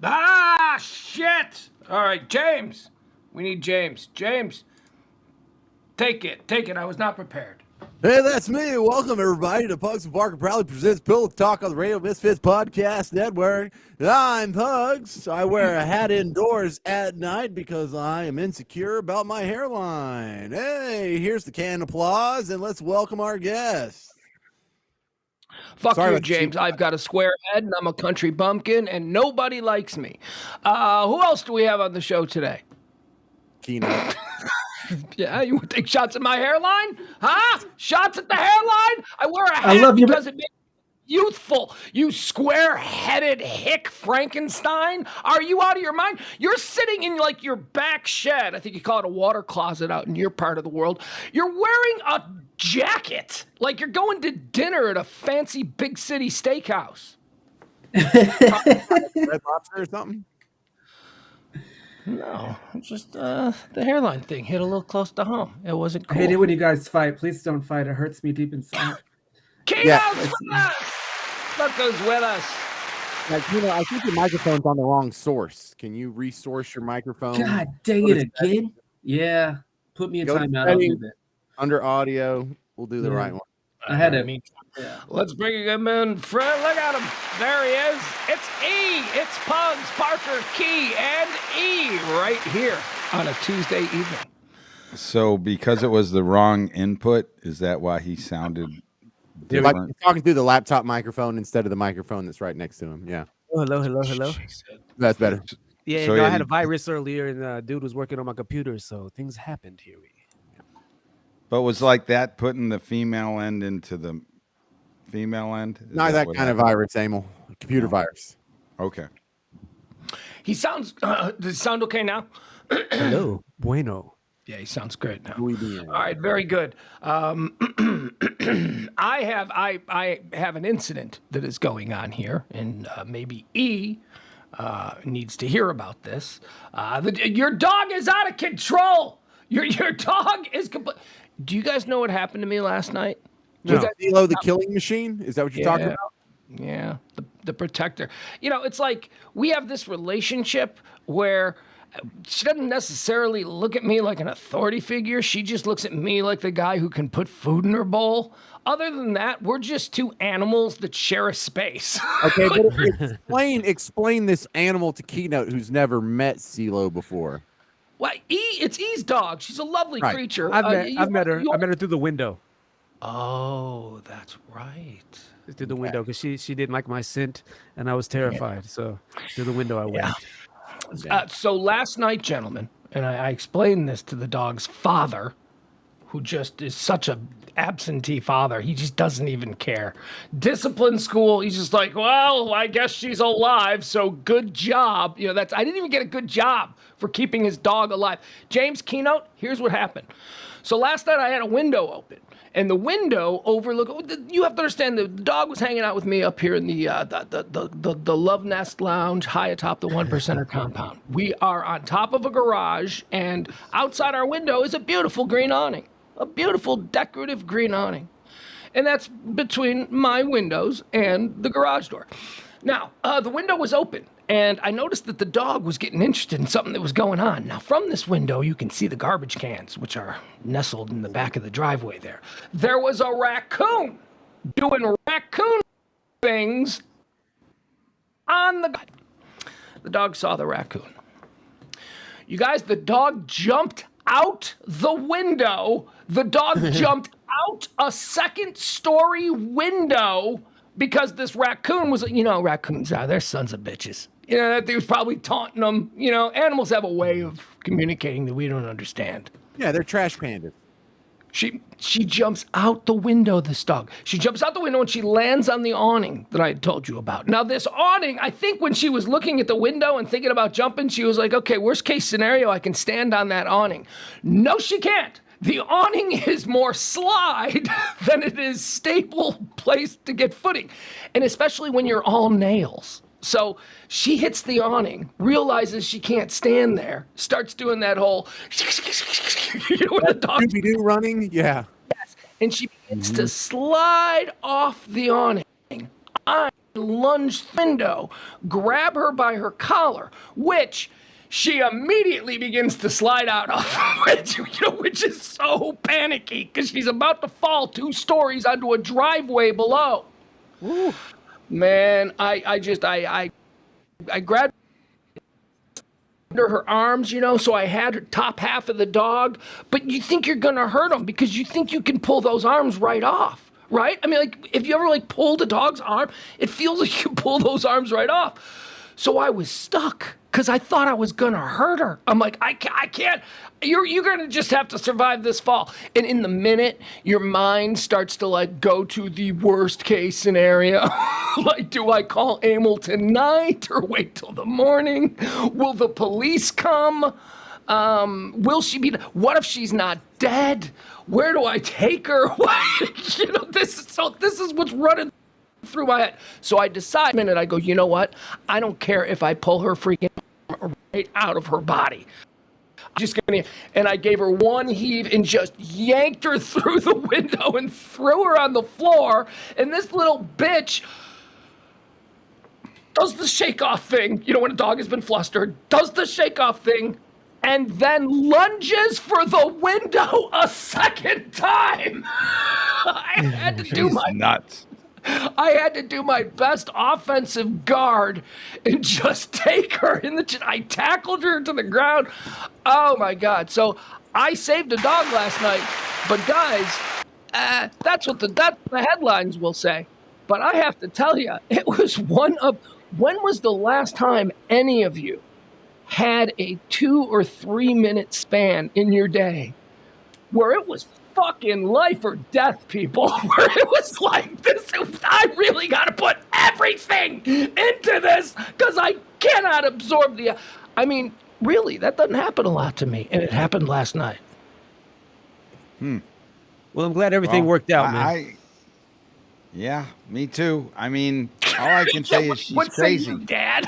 Ah, shit! All right, James. We need James. James, take it. Take it. I was not prepared. Hey, that's me. Welcome, everybody, to Pugs Parker proudly presents Pillow Talk on the Radio Misfits Podcast Network. I'm Pugs. I wear a hat indoors at night because I am insecure about my hairline. Hey, here's the canned applause, and let's welcome our guest. Fuck you, James. I've got a square head, and I'm a country bumpkin, and nobody likes me. Who else do we have on the show today? Keynote. Yeah, you want to take shots at my hairline? Huh? Shots at the hairline? I wear a hat because it makes me youthful. You square-headed hick Frankenstein. Are you out of your mind? You're sitting in like your back shed. I think you call it a water closet out in your part of the world. You're wearing a jacket like you're going to dinner at a fancy big city steakhouse. Red Lobster or something? No, just the hairline thing hit a little close to home. It wasn't cool. I hate it when you guys fight. Please don't fight. It hurts me deep inside. Keynote's with us! Look who's with us. I think your microphone's on the wrong source. Can you resource your microphone? God dang it again. Yeah. Put me in timeout. I'll do that. Under audio, we'll do the right one. I had it. Yeah. Let's bring him in. Look at him. There he is. It's E. It's Pugs, Parker, Key, and E right here on a Tuesday evening. So because it was the wrong input, is that why he sounded different? Like talking through the laptop microphone instead of the microphone that's right next to him. Yeah. Oh, hello. That's better. Yeah, So I had a virus earlier, and dude was working on my computer, so things happened here. But was like that putting the female end into the female end? Not that kind of virus, Emil. Computer virus. Okay. He sounds. Does it sound okay now? Hello, bueno. Yeah, he sounds great now. All right, very good. I have an incident that is going on here, and maybe E needs to hear about this. Your dog is out of control. Your dog is complete. Do you guys know what happened to me last night? No. Was that Zelo the killing machine? Is that what you're talking about? Yeah, the protector. You know, it's like we have this relationship where she doesn't necessarily look at me like an authority figure. She just looks at me like the guy who can put food in her bowl. Other than that, we're just two animals that share a space. Okay, but explain this animal to Keynote who's never met Zelo before. Well, it's E's dog. She's a lovely creature. I've met her. I met her through the window. Oh, that's right. Through the window because she didn't like my scent, and I was terrified. So through the window I went. So last night, gentlemen, and I explained this to the dog's father, who just is such a absentee father. He just doesn't even care. Discipline school. He's just like, well, I guess she's alive, so good job. You know, I didn't even get a good job for keeping his dog alive. James, Keynote, here's what happened. So last night I had a window open, and the window overlooked. You have to understand the dog was hanging out with me up here in the Love Nest Lounge, high atop the 1%er compound. We are on top of a garage, and outside our window is a beautiful green awning. A beautiful decorative green awning. And that's between my windows and the garage door. Now, the window was open, and I noticed that the dog was getting interested in something that was going on. Now, from this window, you can see the garbage cans, which are nestled in the back of the driveway there. There was a raccoon doing raccoon things on the... The dog saw the raccoon. You guys, the dog jumped out the window. The dog jumped out a second-story window because this raccoon was, raccoons are, they're sons of bitches. You know, that he was probably taunting them. You know, animals have a way of communicating that we don't understand. Yeah, they're trash pandas. She jumps out the window, this dog. She jumps out the window and she lands on the awning that I had told you about. Now, this awning, I think when she was looking at the window and thinking about jumping, she was like, okay, worst case scenario, I can stand on that awning. No, she can't. The awning is more slide than it is stable place to get footing. And especially when you're all nails. So she hits the awning, realizes she can't stand there, starts doing that whole, the dog Scooby-Doo running, yeah. Yes, and she begins to slide off the awning. I'm lunge window, grab her by her collar, which she immediately begins to slide out of, which is so panicky because she's about to fall 2 stories onto a driveway below. Woo. Man, I grabbed under her arms, so I had her top half of the dog, but you think you're gonna hurt him because you think you can pull those arms right off. Right? I mean, like, if you ever, like, pulled a dog's arm, it feels like you pull those arms right off. So I was stuck because I thought I was going to hurt her. I'm like, I can't. You're going to just have to survive this fall. And in the minute, your mind starts to, like, go to the worst case scenario. Like, do I call Emil tonight or wait till the morning? Will the police come? Will she be? What if she's not dead? Where do I take her? This is what's running through my head. So I decide, I go, you know what? I don't care if I pull her freaking right out of her body. I'm just gonna, and I gave her one heave and just yanked her through the window and threw her on the floor. And this little bitch does the shake off thing. When a dog has been flustered, does the shake off thing. And then lunges for the window a second time. I had to do my best offensive guard and just take her in the. I tackled her to the ground. Oh my God! So I saved a dog last night, but guys, that's what the headlines will say. But I have to tell you, it was one of. When was the last time any of you had a 2 or 3 minute span in your day where it was fucking life or death, people, where it was like this, I really got to put everything into this because I cannot absorb really, that doesn't happen a lot to me, and it happened last night. Well, I'm glad everything worked out, man. Yeah, me too. I mean, all I can say is she's crazy. Say you, Dad?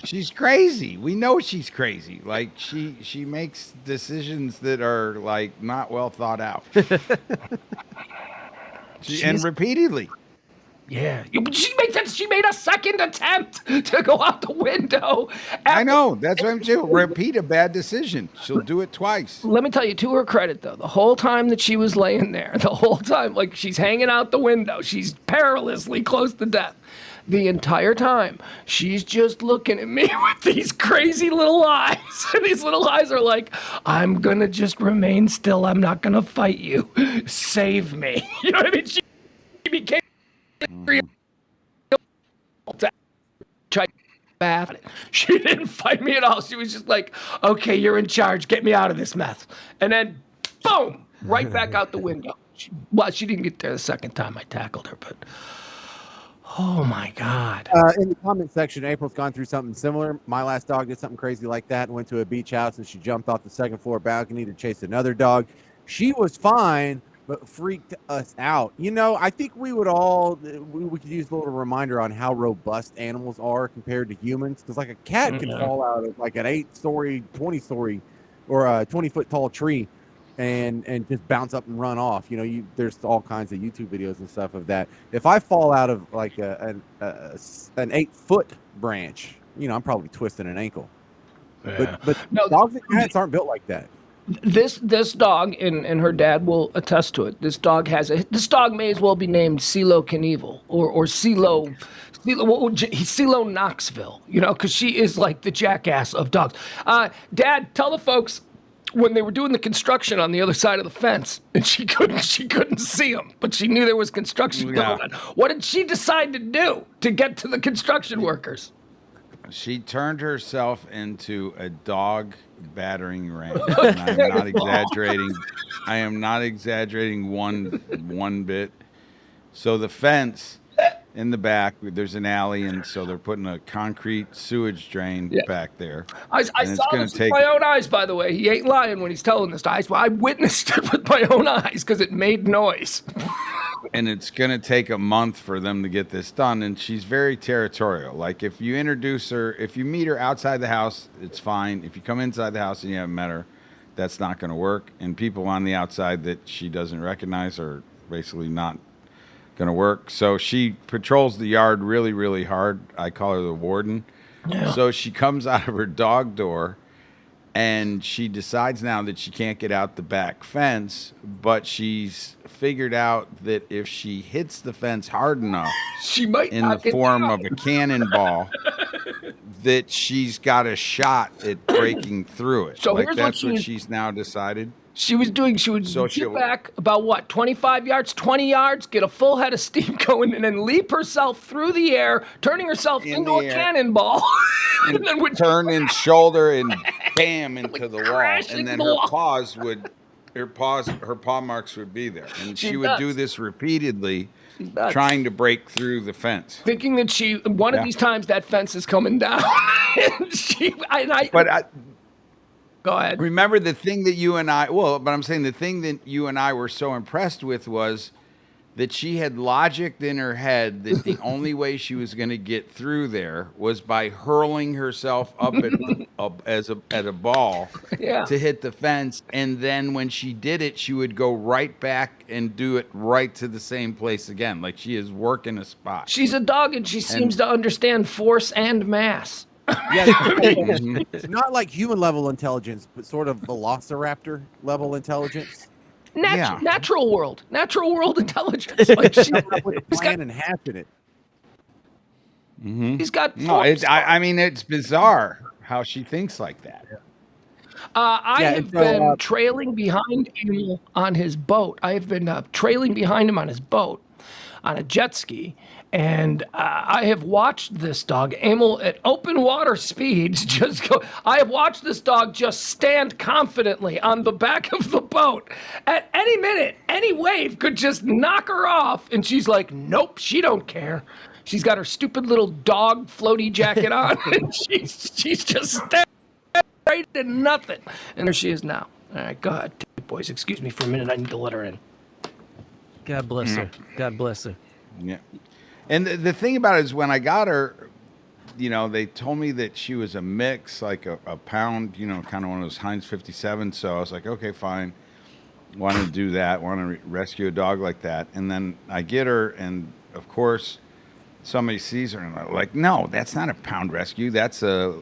She's crazy. We know she's crazy. Like, she makes decisions that are, like, not well thought out. And repeatedly. Yeah. She made a second attempt to go out the window. I know. That's what I'm saying. Repeat a bad decision. She'll do it twice. Let me tell you, to her credit, though, the whole time that she was laying there, the whole time, like, she's hanging out the window, she's perilously close to death. The entire time, she's just looking at me with these crazy little eyes. And these little eyes are like, I'm going to just remain still. I'm not going to fight you. Save me. You know what I mean? She became try bath. She didn't fight me at all. She was just like, okay, you're in charge. Get me out of this mess. And then, boom, right back out the window. She didn't get there the second time I tackled her, but... Oh my God. In the comment section, April's gone through something similar. My last dog did something crazy like that and went to a beach house, and she jumped off the second floor balcony to chase another dog. She was fine, but freaked us out. I think we would all, we could use a little reminder on how robust animals are compared to humans. Because like a cat can fall out of like an 8-story, 20-story, or a 20-foot tall tree and just bounce up and run off. There's all kinds of YouTube videos and stuff of that. If I fall out of like an 8-foot branch, I'm probably twisting an ankle. Yeah. But no, dogs and cats aren't built like that. This dog, and her dad will attest to it. This dog may as well be named CeeLo Knievel or CeeLo Knoxville, because she is like the jackass of dogs. Dad, tell the folks, when they were doing the construction on the other side of the fence, and she couldn't see them, but she knew there was construction going on. What did she decide to do to get to the construction workers? She turned herself into a dog battering ram. And I'm not exaggerating. I am not exaggerating one bit. So the fence in the back, there's an alley, and so they're putting a concrete sewage drain back there. I saw this with my own eyes, by the way. He ain't lying when he's telling this to us. I witnessed it with my own eyes because it made noise. And it's going to take a month for them to get this done. And she's very territorial. Like, if you introduce her, if you meet her outside the house, it's fine. If you come inside the house and you haven't met her, that's not going to work. And people on the outside that she doesn't recognize are basically not going to work. So she patrols the yard really, really hard. I call her the warden. Yeah. So she comes out of her dog door, and she decides now that she can't get out the back fence, but she's figured out that if she hits the fence hard enough She might in the knock it form down. of a cannonball, that she's got a shot at breaking through it. So like here's that's what what she- she's now decided. She was doing, she would So get she'll- back about what, 25 yards, 20 yards, get a full head of steam going, and then leap herself through the air, turning herself In into the a air. cannonball. And then would turn and shoulder and bam into the wall, crashing and then the her wall. paws would, her paw marks would be there, and She's she would do nuts. this repeatedly, nuts. trying to break through the fence. thinking that one of Yeah. these times that fence is coming down. But I Go ahead. remember the thing that you and I, but I'm saying the thing that you and I were so impressed with was that she had logicked in her head that the only way she was going to get through there was by hurling herself up at a ball Yeah. to hit the fence, and then when she did it, she would go right back and do it right to the same place again, like she is working a spot. She's a dog and she seems to understand force and mass. Yeah, Mhm. it's not like human level intelligence, but sort of velociraptor level intelligence. Yeah. Natural world intelligence. Like she's With a plan and hashing it. got No, force. I mean, it's bizarre how she thinks like that. I Yeah, have and so, been trailing behind Emil on his boat. I have been trailing behind him on his boat on a jet ski. And I have watched this dog, Emil, at open water speeds, just go. I have watched this dog just stand confidently on the back of the boat. At any minute, any wave could just knock her off. And she's like, nope, she don't care. She's got her stupid little dog floaty jacket on. And she's just standing right in nothing. And there she is now. All right, go ahead, boys. Excuse me for a minute. I need to let her in. God bless her. God bless her. Yeah. And the thing about it is when I got her, they told me that she was a mix, like a pound, kind of one of those Heinz 57. So I was like, okay, fine. Want to do that. Want to rescue a dog like that. And then I get her, and of course, somebody sees her, and I'm like, no, that's not a pound rescue. That's a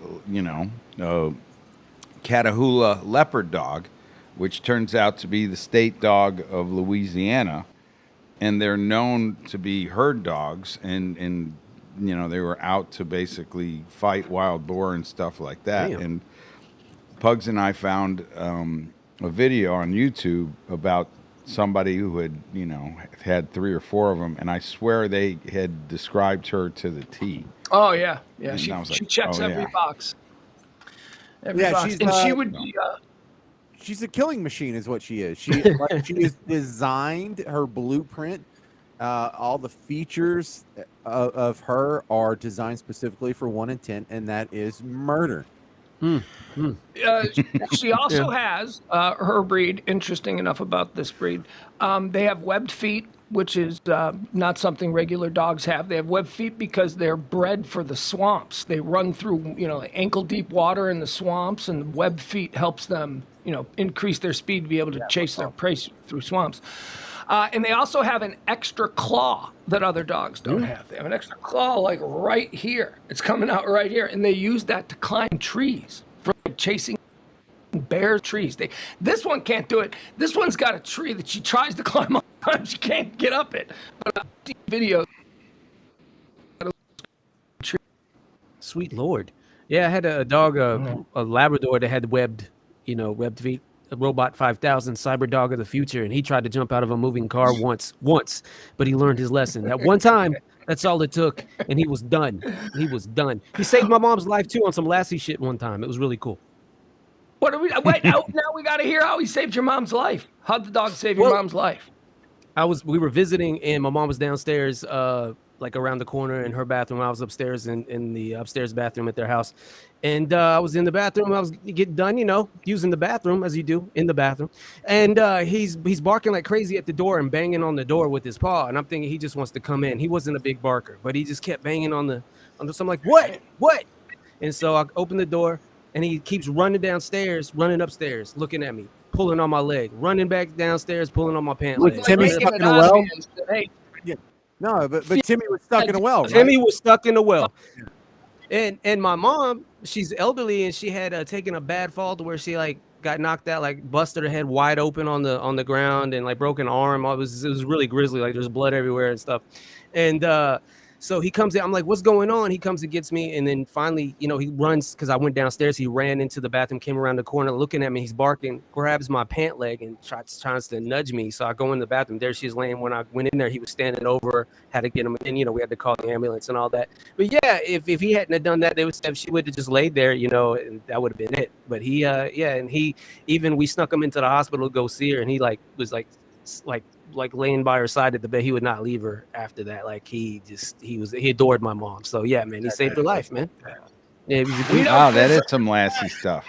Catahoula leopard dog, which turns out to be the state dog of Louisiana. And they're known to be herd dogs, and they were out to basically fight wild boar and stuff like that. Damn. And Pugs and I found a video on YouTube about somebody who had, had 3 or 4 of them, and I swear they had described her to the T. Oh, yeah. And She I was like, checks oh, every yeah. box. Every Yeah, box. she's, And she would be... She's a killing machine, is what she is. She is designed, her blueprint, all the features of her are designed specifically for one intent, and that is murder. She also has her breed. Interesting enough about this breed, they have webbed feet, which is not something regular dogs have. They have webbed feet because they're bred for the swamps. They run through ankle deep water in the swamps, and the webbed feet helps them increase their speed to be able to chase their prey through swamps. And they also have an extra claw that other dogs don't have. They have an extra claw like right here. It's coming out right here. And they use that to climb trees for chasing bear trees. This one can't do it. This one's got a tree that she tries to climb up on. She can't get up it. But I see videos. Sweet Lord. Yeah, I had a dog, a Labrador that had webbed feet. A Robot 5000 cyber dog of the future, and he tried to jump out of a moving car once, but he learned his lesson. That one time, that's all it took, and he was done. He saved my mom's life too on some Lassie shit one time. It was really cool. What are we? Wait, now we got to hear how he saved your mom's life. How'd the dog save your mom's life? We were visiting, and my mom was downstairs, like around the corner in her bathroom. I was upstairs in the upstairs bathroom at their house. And I was in the bathroom. I was getting done, using the bathroom as you do in the bathroom. And he's barking like crazy at the door and banging on the door with his paw. And I'm thinking he just wants to come in. He wasn't a big barker, but he just kept banging on the. So I'm like, what? And so I open the door, and he keeps running upstairs, looking at me, pulling on my leg, running back downstairs, pulling on my pant leg. Timmy Making stuck it in a obvious well? that, hey, No, but Timmy was stuck in a well. Right? Timmy was stuck in the well. And my mom, she's elderly, and she had taken a bad fall to where she like got knocked out, like busted her head wide open on the ground, and like broken arm. It was really grisly, like there's blood everywhere and stuff. And so he comes in. I'm like, what's going on? He comes and gets me, and then finally, he runs because I went downstairs. He ran into the bathroom, came around the corner, looking at me. He's barking, grabs my pant leg, and tries to nudge me. So I go in the bathroom. There she is laying. When I went in there, he was standing over her, had to get him, and we had to call the ambulance and all that. But yeah, if he hadn't have done that, she would have just laid there, and that would have been it. But he, and he even we snuck him into the hospital to go see her, and he was laying by her side at the bed. He would not leave her after that. Like he adored my mom. So yeah, man, he saved her life, man. Yeah, wow, that is some Lassie stuff.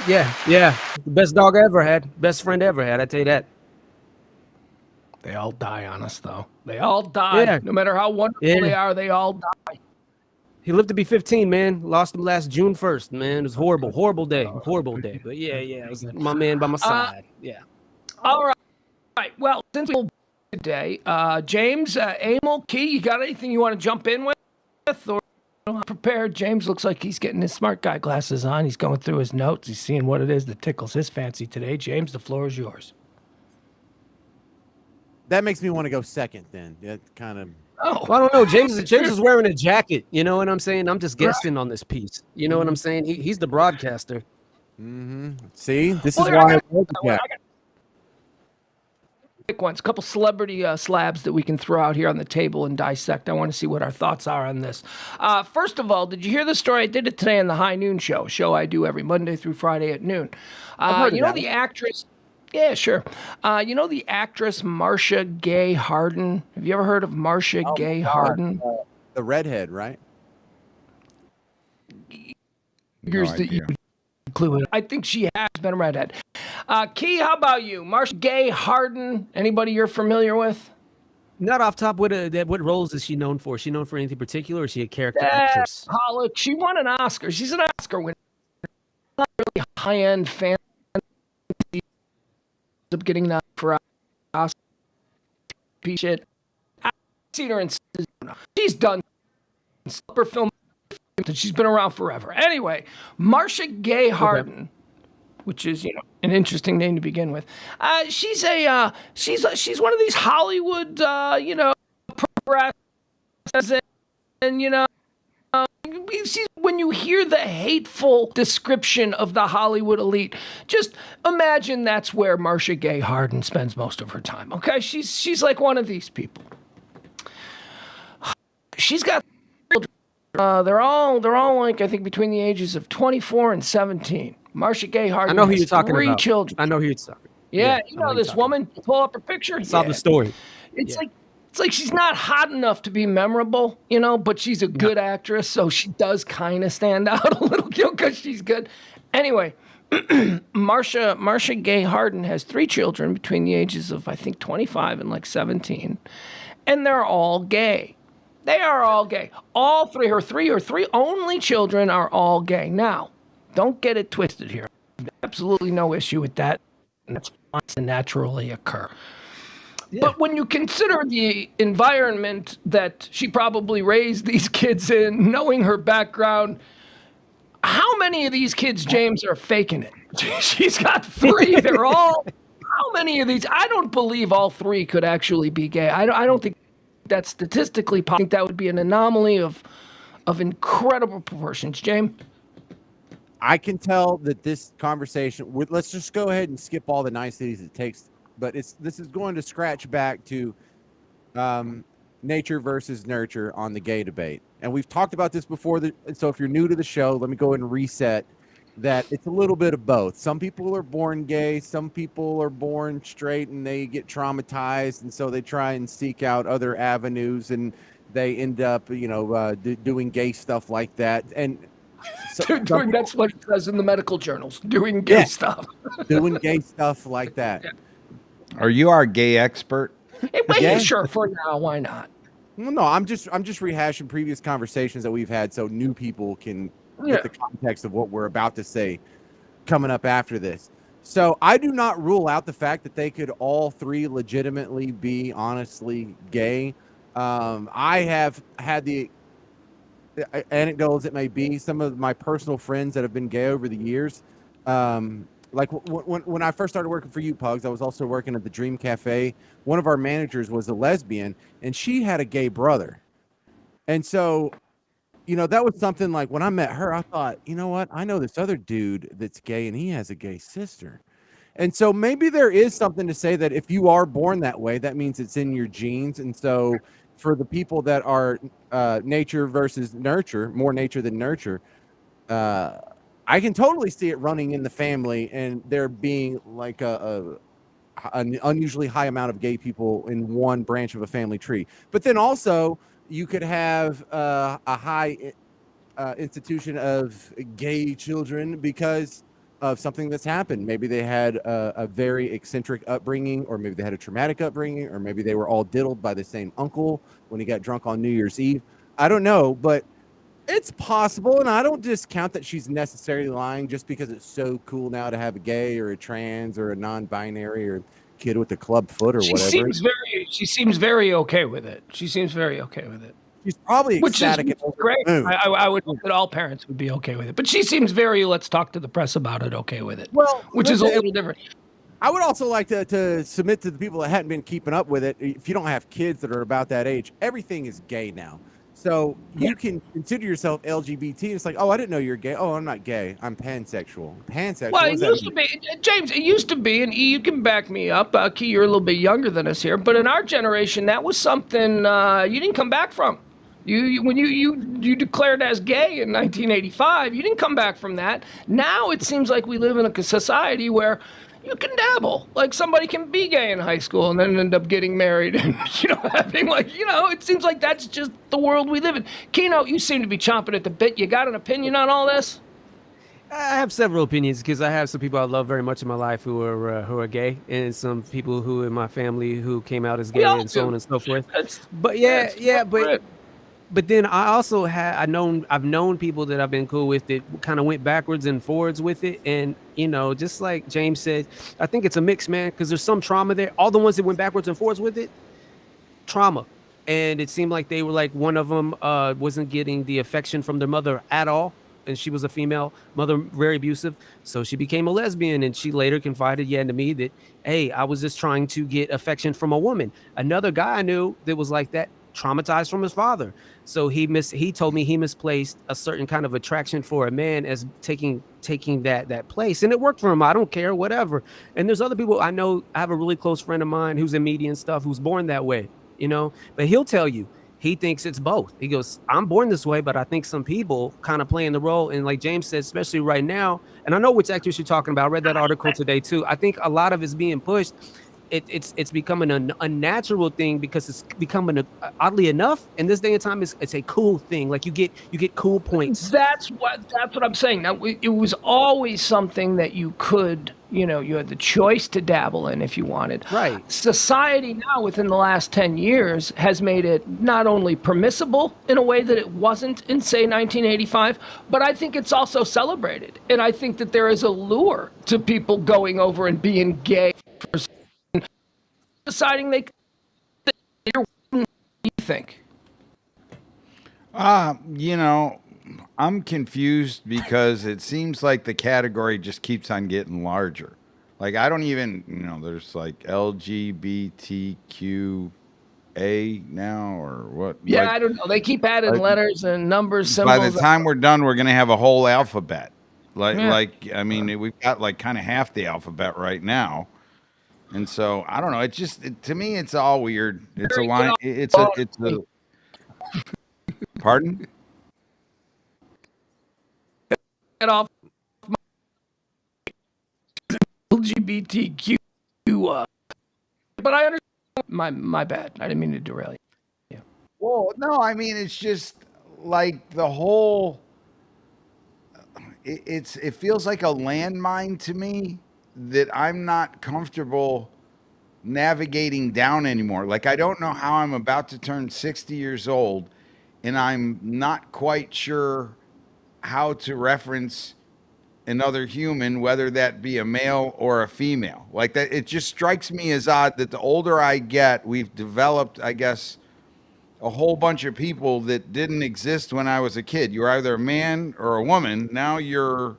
Yeah. The best dog I ever had, best friend I ever had. I tell you that. They all die on us, though. They all die. Yeah. No matter how wonderful they are, they all die. He lived to be 15, man. Lost him last June 1st, man. It was horrible day. But yeah, it was my man by my side. Yeah. All right. Well, since we'll today, James, Emil, Key, you got anything you want to jump in with? Or prepared? James looks like he's getting his smart guy glasses on. He's going through his notes. He's seeing what it is that tickles his fancy today. James, the floor is yours. That makes me want to go second. Then that kind of. Oh, well, I don't know. James is wearing a jacket. You know what I'm saying? I'm just guessing on this piece. You know what I'm saying? He's the broadcaster. Mm-hmm. See, this is why I got quick ones, a couple celebrity slabs that we can throw out here on the table and dissect. I want to see what our thoughts are on this. First of all, did you hear the story? I did it today on the High Noon Show I do every Monday through Friday at noon. The actress. Yeah, sure. The actress Marcia Gay Harden. Have you ever heard of Marcia Gay Harden? The redhead, right? Here's the clue. I think she has been a redhead. Key, how about you? Marcia Gay Harden. Anybody you're familiar with? Not off top. What roles is she known for? Is she known for anything particular, or is she a character actress? She won an Oscar. She's an Oscar winner. Not really high-end fantasy. Up getting that for Oscar shit. I've seen her in. She's done her film. She's been around forever. Anyway, Marcia Gay Harden, which is an interesting name to begin with. She's one of these Hollywood progressives, and when you hear the hateful description of the Hollywood elite, just imagine that's where Marcia Gay Harden spends most of her time. Okay, she's like one of these people. She's got children. They're all like, I think, between the ages of 24 and 17. Marcia Gay Harden. I know who you're talking about. 3 children. I know who you're talking. Yeah, this woman. Pull up her picture. Saw the story. It's like she's not hot enough to be memorable, but she's a good actress, so she does kind of stand out a little, because she's good. Anyway, Marcia Gay Harden has 3 children between the ages of, I think, 25 and like 17, and they're all gay. They are all gay. All 3, her 3 only children are all gay. Now, don't get it twisted here. Absolutely no issue with that. And that's fine to naturally occur. Yeah. But when you consider the environment that she probably raised these kids in, knowing her background, how many of these kids, James, are faking it? She's got 3. They're all. How many of these? I don't believe all 3 could actually be gay. I don't think that's statistically possible. I think that would be an anomaly of incredible proportions. James? I can tell that this conversation, let's just go ahead and skip all the niceties it takes, but this is going to scratch back to nature versus nurture on the gay debate. And we've talked about this before, so if you're new to the show, let me go ahead and reset that it's a little bit of both. Some people are born gay, some people are born straight, and they get traumatized, and so they try and seek out other avenues, and they end up, doing gay stuff like that. And that's what it says in the medical journals. Doing gay stuff. Doing gay stuff like that. Yeah. Are you our gay expert? Yeah, sure. For now, why not? Well, no, I'm just rehashing previous conversations that we've had, so new people can get the context of what we're about to say coming up after this. So I do not rule out the fact that they could all three legitimately be honestly gay. I have had the anecdote as it may be, some of my personal friends that have been gay over the years. Like when I first started working for you, Pugs, I was also working at the Dream Cafe. One of our managers was a lesbian, and she had a gay brother. And so, that was something like when I met her, I thought, you know what? I know this other dude that's gay, and he has a gay sister. And so maybe there is something to say that if you are born that way, that means it's in your genes. And so for the people that are nature versus nurture, more nature than nurture, I can totally see it running in the family and there being like an unusually high amount of gay people in one branch of a family tree. But then also you could have a high institution of gay children because of something that's happened. Maybe they had a very eccentric upbringing, or maybe they had a traumatic upbringing, or maybe they were all diddled by the same uncle when he got drunk on New Year's Eve. I don't know, but it's possible, and I don't discount that she's necessarily lying just because it's so cool now to have a gay or a trans or a non-binary or kid with a club foot or She whatever. seems very okay with it. She seems very okay with it. She's probably Which is ecstatic. great. I would hope that all parents would be okay with it. But she seems very, let's talk to the press about it, okay with it. Well, which is a little different. I would also like to submit to the people that hadn't been keeping up with it. If you don't have kids that are about that age, everything is gay now. So you can consider yourself LGBT. It's like, oh, I didn't know you're gay. Oh, I'm not gay. I'm pansexual. Pansexual. Well, it used to be, James, it used to be, and you can back me up. Key, you're a little bit younger than us here. But in our generation, that was something you didn't come back from. When you declared as gay in 1985, you didn't come back from that. Now it seems like we live in a society where you can dabble. Like somebody can be gay in high school and then end up getting married and having it seems like that's just the world we live in. Keno, you seem to be chomping at the bit. You got an opinion on all this? I have several opinions because I have some people I love very much in my life who are gay, and some people who in my family who came out as gay and so on and so forth. But then I also I've known people that I've been cool with that kind of went backwards and forwards with it. And, just like James said, I think it's a mix, man, because there's some trauma there. All the ones that went backwards and forwards with it, trauma. And it seemed like they were like one of them wasn't getting the affection from their mother at all. And she was a female mother, very abusive. So she became a lesbian, and she later confided to me that, hey, I was just trying to get affection from a woman. Another guy I knew that was like that, traumatized from his father. So he told me he misplaced a certain kind of attraction for a man as taking that place, and it worked for him. I don't care, whatever. And there's other people I know. I have a really close friend of mine who's in media and stuff, who's born that way, but he'll tell you he thinks it's both. He goes, I'm born this way, but I think some people kind of playing the role. And like James said, especially right now, and I know which actress you're talking about. I read that article today too. I think a lot of it's being pushed. It's becoming an unnatural thing because it's becoming oddly enough in this day and time it's a cool thing. Like you get cool points. That's what I'm saying. Now it was always something that you could, you had the choice to dabble in if you wanted. Right. Society now within the last 10 years has made it not only permissible in a way that it wasn't in say 1985, but I think it's also celebrated. And I think that there is a lure to people going over and being gay for deciding what do you think? I'm confused because it seems like the category just keeps on getting larger. Like I don't even, there's like LGBTQA now or what? Yeah, like, I don't know. They keep adding letters and numbers, symbols. By the time we're done, we're going to have a whole alphabet. We've got like kind of half the alphabet right now. And so I don't know. To me, it's all weird. It's a line. It's a. Pardon? Get off LGBTQ. But I understand. My bad. I didn't mean to derail you. Yeah. Well, no. I mean, it's just like the whole. It feels like a landmine to me that I'm not comfortable navigating down anymore. Like I don't know how I'm about to turn 60 years old and I'm not quite sure how to reference another human, whether that be a male or a female. Like that, it just strikes me as odd that the older I get, we've developed, I guess, a whole bunch of people that didn't exist when I was a kid. You're either a man or a woman. Now you're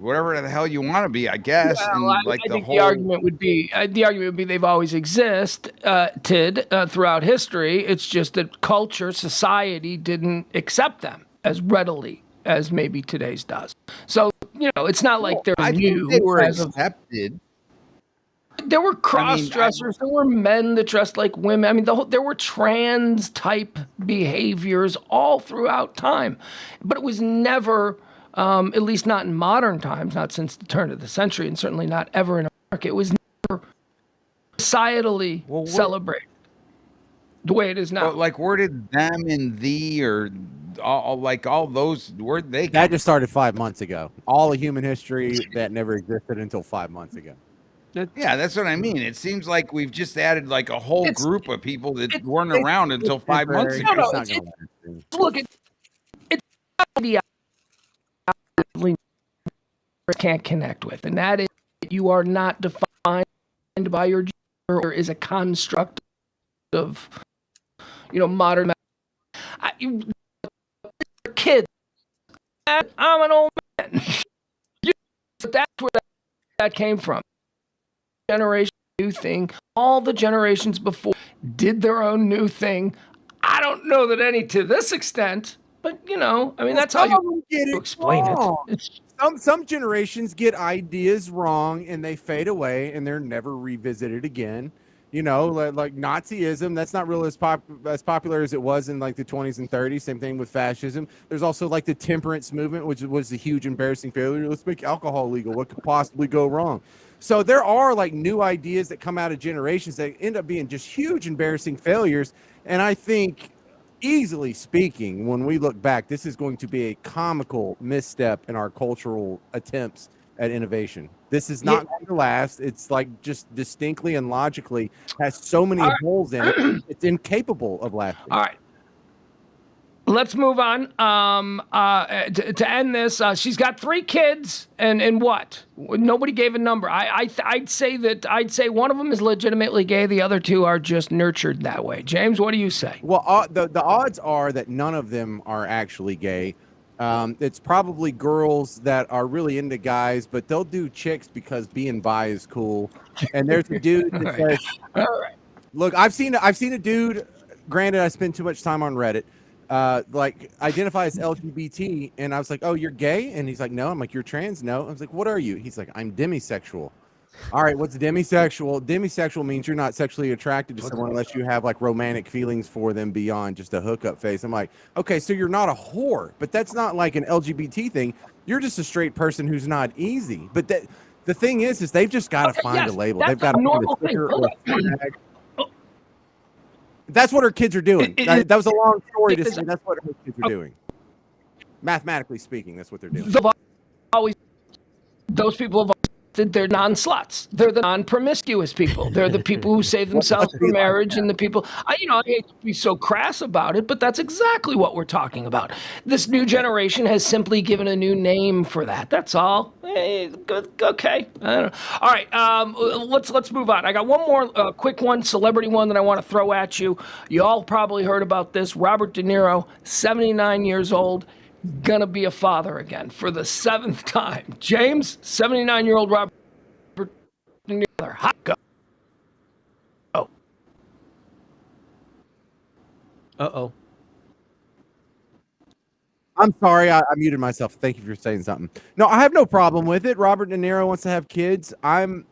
whatever the hell you want to be, I guess. Well, And like I the think whole the argument would be they've always existed throughout history. It's just that culture, society didn't accept them as readily as maybe today's does. So it's not like they're I think new. they were as of- accepted. there were I mean, cross dressers. There were men that dressed like women. I mean, there were trans type behaviors all throughout time, but it was never, at least not in modern times, not since the turn of the century, and certainly not ever in America. It was never societally celebrated the way it is now. But like, where did them and thee or all those where they? That just started 5 months ago. All of human history that never existed until 5 months ago. Yeah, that's what I mean. It seems like we've just added like a whole group of people that weren't it's- around until 5 months It's ago. not it's- gonna last. Look, it's the can't connect with, and that is you are not defined by your gender or is a construct of modern. Kids, I'm an old man. But that's where that came from. Generation new thing. All the generations before did their own new thing. I don't know that any to this extent, but I mean, that's how you get explain wrong. it. It's Some generations get ideas wrong and they fade away and they're never revisited again. Like Nazism, that's not really as popular as it was in like the 20s and 30s. Same thing with fascism. There's also like the temperance movement, which was a huge embarrassing failure. Let's make alcohol legal. What could possibly go wrong? So there are like new ideas that come out of generations that end up being just huge embarrassing failures. And I think, easily speaking, when we look back, this is going to be a comical misstep in our cultural attempts at innovation. This is not going to last. It's like just distinctly and logically has so many holes in it. It's incapable of lasting. all right. Let's move on. To end this, she's got 3 kids, and what? Nobody gave a number. I'd say one of them is legitimately gay. The other 2 are just nurtured that way. James, what do you say? Well, the odds are that none of them are actually gay. It's probably girls that are really into guys, but they'll do chicks because being bi is cool. And there's a dude that says, All right. "Look, I've seen a dude. Granted, I spend too much time on Reddit. Like identify as LGBT, and I was like, "Oh, you're gay?" And he's like, "No." I'm like, "You're trans?" "No." I was like, "What are you?" He's like, "I'm demisexual." All right, what's demisexual? Demisexual means you're not sexually attracted to someone unless you have like romantic feelings for them beyond just a hookup phase. I'm like, okay, so you're not a whore, but that's not like an LGBT thing. You're just a straight person who's not easy. But the thing is they've just got to find a label. They've got to find a sticker or a tag. That's what her kids are doing. That was a long story to say. That's what her kids are doing. Mathematically speaking, that's what they're doing. Those people have they're non-sluts. They're the non-promiscuous people. They're the people who save themselves for marriage, and the people. I hate to be so crass about it, but that's exactly what we're talking about. This new generation has simply given a new name for that. That's all. Hey, good, okay. I don't know. All right. Let's move on. I got one more quick one, celebrity one that I want to throw at you. You all probably heard about this. Robert De Niro, 79 years old. Gonna be a father again for the 7th time. James, 79-year-old Robert De Niro. Hot go. Oh. Uh-oh. I'm sorry, I muted myself. Thank you for saying something. No, I have no problem with it. Robert De Niro wants to have kids. I'm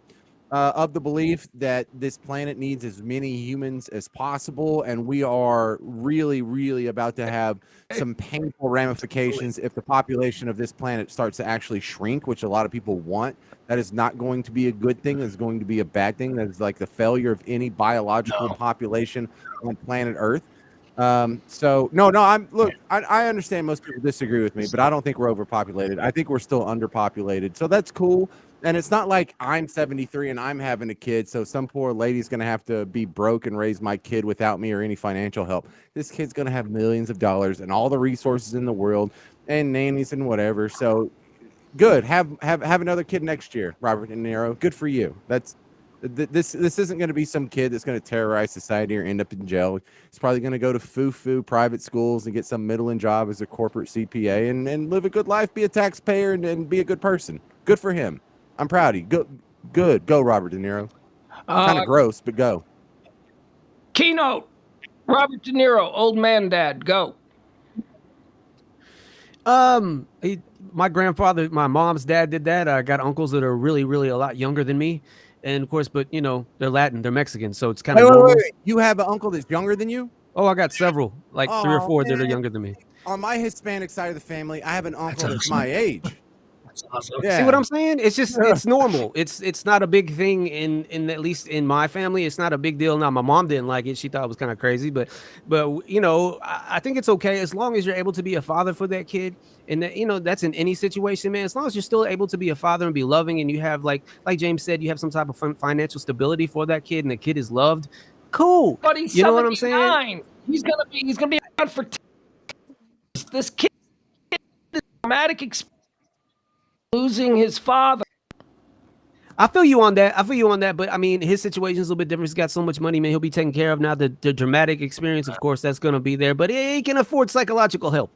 of the belief that this planet needs as many humans as possible, and we are really, really about to have some painful ramifications if the population of this planet starts to actually shrink, which a lot of people want. That is not going to be a good thing. That's going to be a bad thing. That is like the failure of any biological population on planet Earth. So no, I understand most people disagree with me, but I don't think we're overpopulated. I think we're still underpopulated. So that's cool. And it's not like I'm 73 and I'm having a kid, so some poor lady's going to have to be broke and raise my kid without me or any financial help. This kid's going to have millions of dollars and all the resources in the world and nannies and whatever. So Good. Have another kid next year, Robert De Niro. Good for you. This isn't going to be some kid that's going to terrorize society or end up in jail. He's probably going to go to foo private schools and get some middling job as a corporate CPA and live a good life, be a taxpayer, and be a good person. Good for him. I'm proud of you. Good. Go, Robert De Niro. Kind of gross, but go. Keynote. Robert De Niro, old man dad, go. My grandfather, my mom's dad did that. I got uncles that are really, really a lot younger than me. And of course, but they're Latin, they're Mexican, so it's kind of normal. Wait. You have an uncle that's younger than you? Oh, I got several, like 3 or 4 that are younger than me. On my Hispanic side of the family, I have an uncle that's my age. That's awesome. Yeah. See what I'm saying? It's just it's normal. It's not a big thing in at least in my family. It's not a big deal. Now my mom didn't like it. She thought it was kind of crazy, but I think it's okay as long as you're able to be a father for that kid. And that, that's in any situation, man. As long as you're still able to be a father and be loving, and you have like James said, you have some type of financial stability for that kid, and the kid is loved. Cool. But he's 79. You know what I'm saying? He's gonna be around for 10 years. This kid is traumatic experience losing his father. I feel you on that. But I mean, his situation is a little bit different. He's got so much money, man. He'll be taken care of now. The dramatic experience, of course, that's gonna be there. But he can afford psychological help.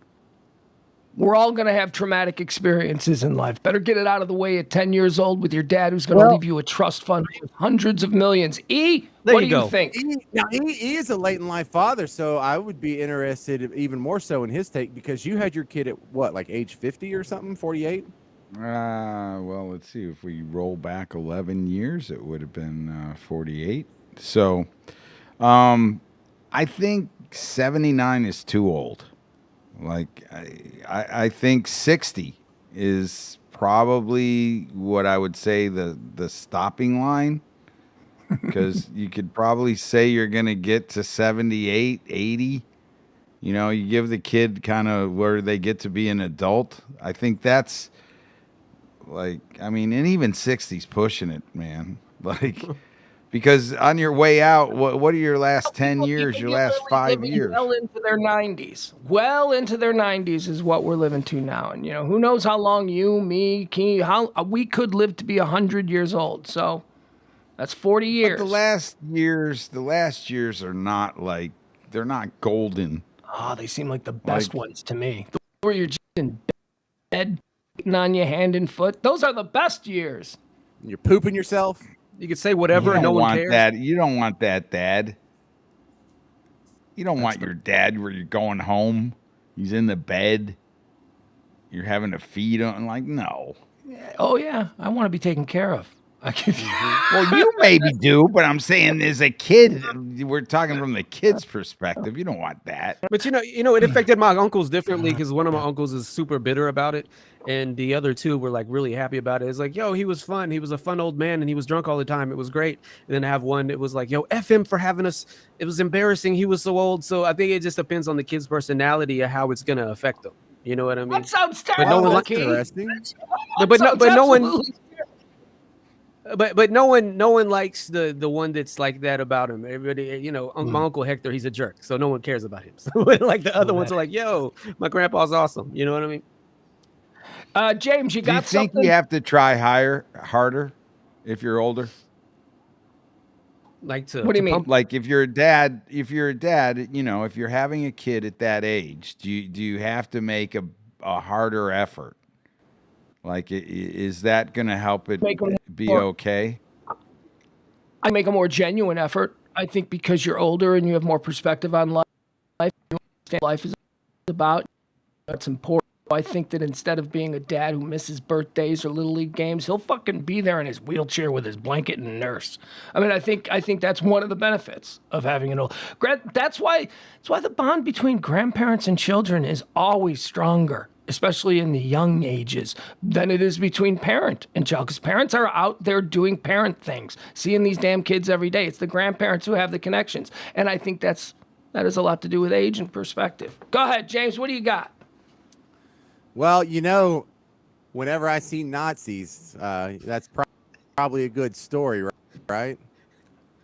We're all going to have traumatic experiences in life. Better get it out of the way at 10 years old with your dad who's going to leave you a trust fund with hundreds of millions. What do you think? He is a late in life father, so I would be interested even more so in his take because you had your kid at what, like age 50 or something, 48? Well, let's see. If we roll back 11 years, it would have been 48. So I think 79 is too old. Like, I think 60 is probably what I would say the stopping line, because you could probably say you're going to get to 78, 80. You give the kid kind of where they get to be an adult. I think that's like, I mean, and even 60's pushing it, man. Like, because on your way out, what are your last 10 years, your last 5 years? Well into their 90s. Well into their 90s is what we're living to now. And, who knows how long you, me, Key, how we could live to be 100 years old. So that's 40 years. But the last years are not like, they're not golden. Oh, they seem like the best ones to me. Where you're just in bed, on your hand and foot. Those are the best years. You're pooping yourself. You could say whatever, and no one cares. That. You don't want that, Dad. You don't want your dad where you're going home. He's in the bed. You're having to feed him. Like, no. Oh, yeah. I want to be taken care of. Well, you maybe do, but I'm saying as a kid, we're talking from the kid's perspective. You don't want that. But it affected my uncles differently because one of my uncles is super bitter about it, and the other two were like really happy about it. It's like, yo, he was fun. He was a fun old man, and he was drunk all the time. It was great. And then I have one that was like, yo, F him for having us. It was embarrassing. He was so old. So I think it just depends on the kid's personality and how it's gonna affect them. You know what I mean? That sounds terrible. But no one interesting. But no one. But no one likes the one that's like that about him. Everybody, my Uncle Hector, he's a jerk, so no one cares about him. So like the other ones are like, yo, my grandpa's awesome. You know what I mean? James, you got something? Do you think you have to try harder if you're older? Like to what do you mean? Like if you're a dad, if you're having a kid at that age, do you have to make a harder effort? Like, is that going to help it be okay? I make a more genuine effort. I think because you're older and you have more perspective on life, you understand what life is about. That's important. I think that instead of being a dad who misses birthdays or little league games, he'll fucking be there in his wheelchair with his blanket and nurse. I mean, I think that's one of the benefits of having an old. That's why the bond between grandparents and children is always stronger, especially in the young ages, than it is between parent and child. Because parents are out there doing parent things, seeing these damn kids every day. It's the grandparents who have the connections, and I think that has a lot to do with age and perspective. Go ahead, James. What do you got? Well, whenever I see Nazis, that's probably a good story, right?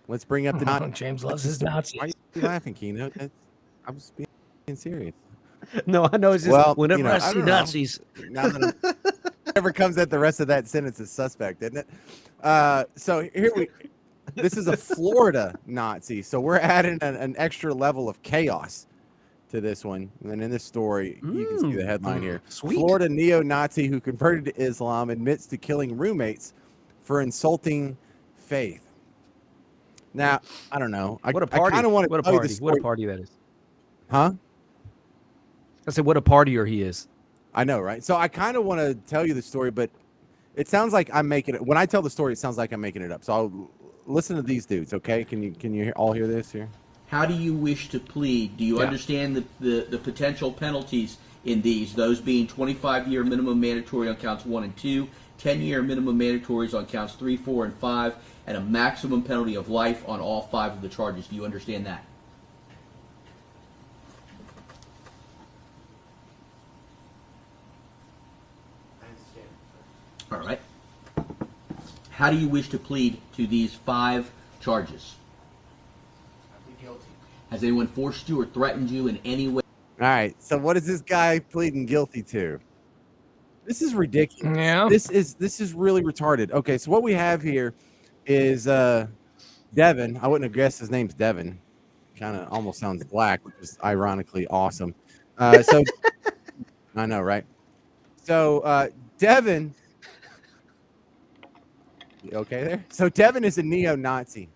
Let's bring up the Nazis. James loves his Nazis. Why are you laughing, Keno? I was being serious. No, I know. It's just whenever I see Nazis. Now that Whatever comes at the rest of that sentence is suspect, isn't it? So this is a Florida Nazi. So we're adding an extra level of chaos to this one. And in this story, you can see the headline here. Sweet. Florida neo-Nazi who converted to Islam admits to killing roommates for insulting faith. Now, I don't know. What a party! I kind of want to tell you the What a story. party that is. Huh? I said, what a partier he is. I know, right? So I kind of want to tell you the story, but it sounds like I'm making it. When I tell the story, it sounds like I'm making it up. So I'll listen to these dudes, okay? Can you all hear this here? How do you wish to plead? Do you understand the potential penalties in these? Those being 25-year minimum mandatory on counts 1 and 2, 10-year minimum mandatories on counts 3, 4, and 5, and a maximum penalty of life on all 5 of the charges. Do you understand that? All right. How do you wish to plead to these 5 charges? Has anyone forced you or threatened you in any way? All right. So what is this guy pleading guilty to? This is ridiculous. Yeah. This is really retarded. Okay, so what we have here is Devin. I wouldn't have guessed his name's Devin. Kind of almost sounds black, which is ironically awesome. So I know, right? So Devin. You okay there? So Devin is a neo-Nazi.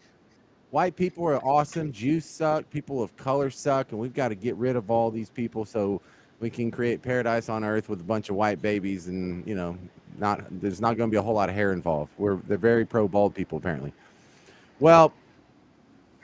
White people are awesome. Jews suck. People of color suck, and we've got to get rid of all these people so we can create paradise on earth with a bunch of white babies, and there's not going to be a whole lot of hair involved. They're very pro bald people apparently. Well,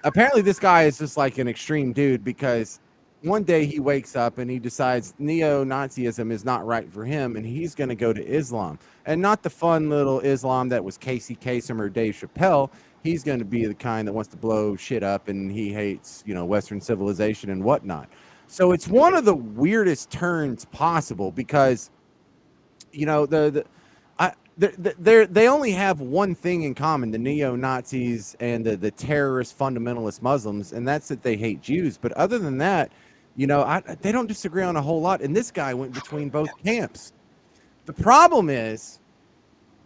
apparently this guy is just like an extreme dude because one day he wakes up and he decides neo-Nazism is not right for him, and he's going to go to Islam, and not the fun little Islam that was Casey Kasem or Dave Chappelle. He's going to be the kind that wants to blow shit up, and he hates, Western civilization and whatnot. So it's one of the weirdest turns possible because, they only have one thing in common, the neo-Nazis and the terrorist fundamentalist Muslims, and that's that they hate Jews. But other than that, they don't disagree on a whole lot. And this guy went between both camps. The problem is,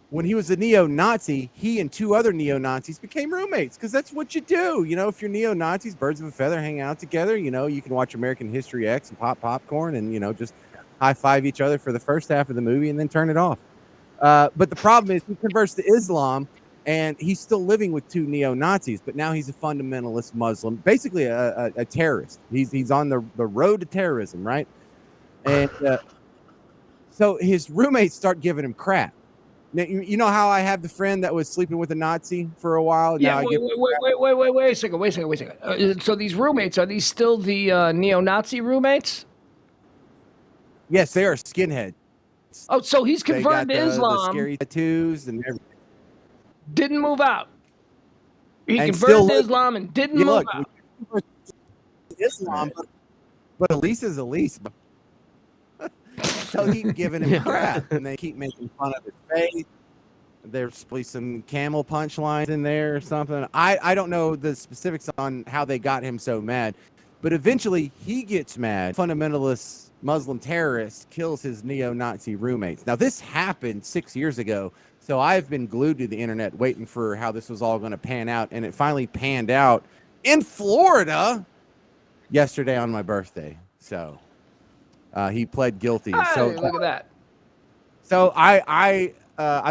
when he was a neo-Nazi, he and 2 other neo-Nazis became roommates because that's what you do. If you're neo-Nazis, birds of a feather, hang out together. You can watch American History X and pop popcorn and, just high-five each other for the first half of the movie and then turn it off. But the problem is he converts to Islam, and he's still living with 2 neo-Nazis, but now he's a fundamentalist Muslim, basically a terrorist. He's on the road to terrorism, right? And so his roommates start giving him crap. Now, you know how I have the friend that was sleeping with a Nazi for a while? Yeah, now wait a second. So these roommates, are these still the neo-Nazi roommates? Yes, they are skinheads. Oh, so he's They got converted to the Islam, scary tattoos and everything. didn't move out. He And converted still to live- Islam and didn't Yeah, move look, out. Islam, but a lease is a lease. So he's giving him crap, and they keep making fun of his face. There's probably some camel punchlines in there or something. I don't know the specifics on how they got him so mad, but eventually he gets mad. Fundamentalist Muslim terrorist kills his neo-Nazi roommates. Now this happened 6 years ago, so I've been glued to the internet waiting for how this was all going to pan out, and it finally panned out in Florida yesterday on my birthday. So he pled guilty. Hey, look at that. So I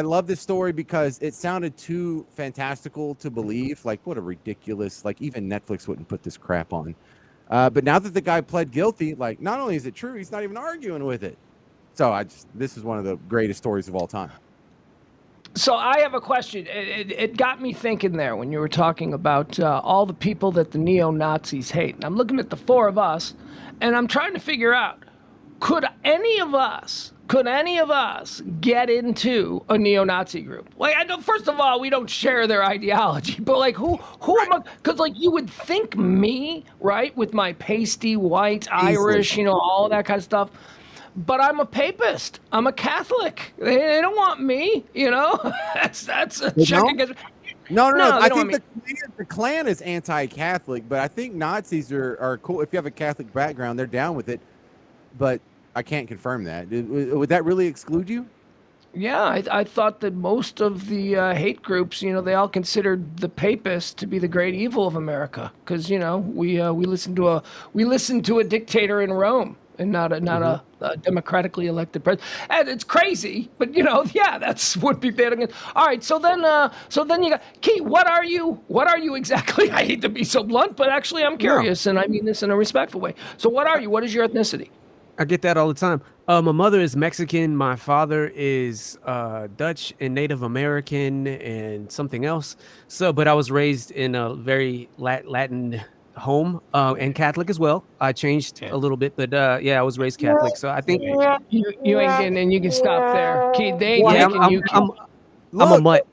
love this story because it sounded too fantastical to believe. Like, what a ridiculous, like even Netflix wouldn't put this crap on. But now that the guy pled guilty, like not only is it true, he's not even arguing with it. So this is one of the greatest stories of all time. So I have a question. It got me thinking there when you were talking about all the people that the neo-Nazis hate. And I'm looking at the 4 of us, and I'm trying to figure out, could any of us get into a neo-Nazi group? Like, I know, first of all, we don't share their ideology, but like, who am I? Because like, you would think me, right, with my pasty white Irish, all that kind of stuff. But I'm a papist. I'm a Catholic. They don't want me, That's a check against. No. I don't think the Klan is anti-Catholic, but I think Nazis are cool. If you have a Catholic background, they're down with it. But I can't confirm that. Would that really exclude you? Yeah, I thought that most of the hate groups, they all considered the papists to be the great evil of America, because we listened to a dictator in Rome and not a democratically elected president. And it's crazy, but yeah, that's would be bad against. All right, so then you got Key. What are you exactly? I hate to be so blunt, but actually I'm curious, and I mean this in a respectful way. So what are you? What is your ethnicity? I get that all the time. My mother is Mexican. My father is Dutch and Native American and something else. So, but I was raised in a very Latin home and Catholic as well. I changed a little bit, but yeah, I was raised Catholic. So I think, You ain't getting in. You can stop there. Key, they ain't yeah, taking you. I'm a Look, mutt.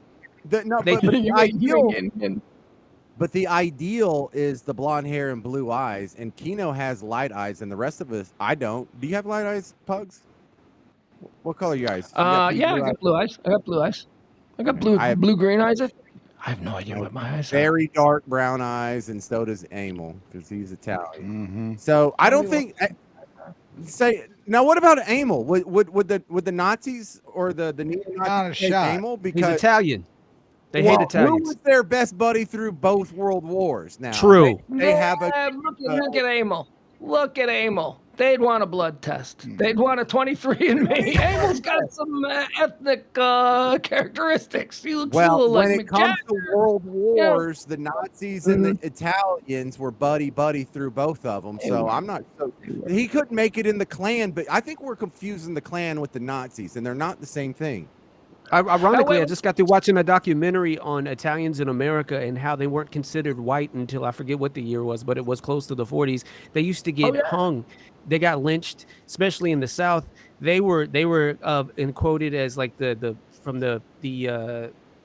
no, They- but the You ideal, ain't getting in. but the ideal is the blonde hair and blue eyes, and Kino has light eyes, and the rest of us, I don't. Do you have light eyes, Pugs? What color are you guys? You got pretty Yeah, I blue eyes? got blue eyes. I got blue eyes. I got I have blue-green eyes. I have no idea what my eyes are. very dark brown eyes, and so does Emil because he's Italian. Mm-hmm. So I don't Tell me think. Say now, what about Emil? Would the Nazis or the Not a neo-Nazis take shot. Emil He's because Italian. They well, hate Italians. who was their best buddy through both world wars? Now, True. They have a. Look at Emil. Look at Emil. They'd want a blood test. They'd want a 23andMe. Emil's got some ethnic characteristics. He looks a Well, little when like it comes to McJagger. world wars, the Nazis and the Italians were buddy through both of them. So I'm not so he couldn't make it in the Klan, but I think we're confusing the Klan with the Nazis, and they're not the same thing. Ironically, I just got through watching a documentary on Italians in America and how they weren't considered white until I forget what the year was, but it was close to the 40s. They used to get hung. They got lynched, especially in the South. They were and quoted as like the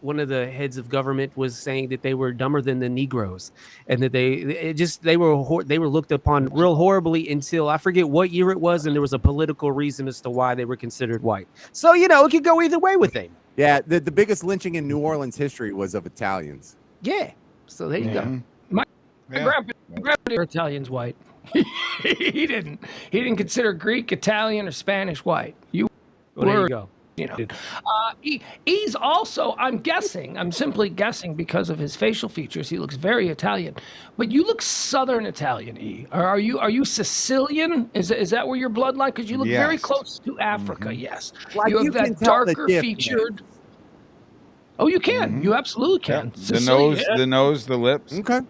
one of the heads of government was saying that they were dumber than the Negroes, and that they were looked upon real horribly until I forget what year it was, and there was a political reason as to why they were considered white. So it could go either way with them. Yeah, the biggest lynching in New Orleans history was of Italians. Yeah. So there you go. My grandpa Italian's white. he didn't consider Greek, Italian, or Spanish white. Well, there you go. He's also, I'm simply guessing because of his facial features, he looks very Italian. But you look Southern Italian, E. Are you Sicilian? Is that where your bloodline? Because you look very Yes. close to Africa. Yes, Like, you have you can that tell the darker difference. featured. Oh, you can. You absolutely can. The nose, the lips. Okay.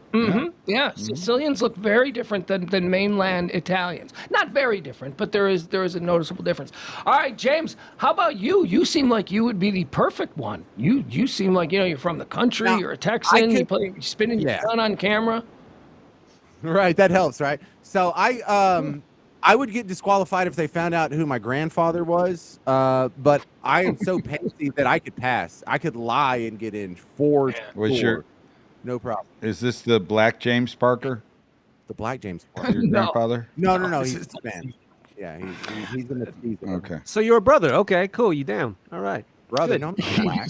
Yeah, Sicilians look very different than mainland Italians. Not very different, but there is a noticeable difference. All right, James, how about you? You seem like you would be the perfect one. You seem like you're from the country. Now, You're a Texan. could- You're spinning your gun on camera. Right, that helps, right? So I would get disqualified if they found out who my grandfather was, but I am so pasty that I could pass. I could lie and get in for Was sure. No problem. Is this the black James Parker? The black James Parker. Your grandfather? No, he's Spanish. Yeah, he's in the season. Okay. So you're a brother. Okay, cool. You down. All right. Brother, Good. no, I'm not black.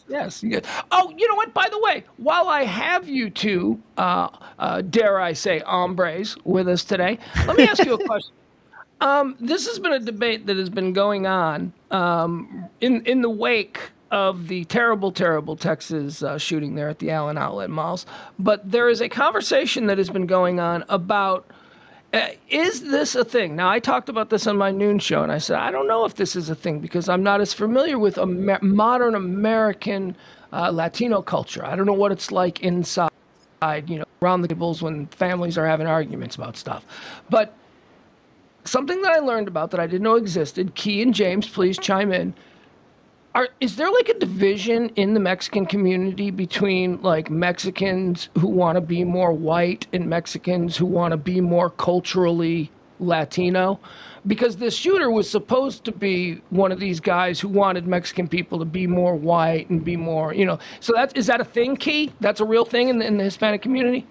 Yes. Oh, you know what? By the way, while I have you two, dare I say, hombres with us today, let me ask you a question. This has been a debate that has been going on in the wake of the terrible Texas shooting there at the Allen Outlet Malls. But there is a conversation that has been going on about is this a thing? Now, I talked about this on my noon show, and I said, I don't know if this is a thing because I'm not as familiar with modern American Latino culture. I don't know what it's like inside, around the tables when families are having arguments about stuff. But something that I learned about that I didn't know existed, Key and James, please chime in. Is there like a division in the Mexican community between like Mexicans who want to be more white and Mexicans who want to be more culturally Latino? Because this shooter was supposed to be one of these guys who wanted Mexican people to be more white and be more, So is that a thing, Key? That's a real thing in the Hispanic community?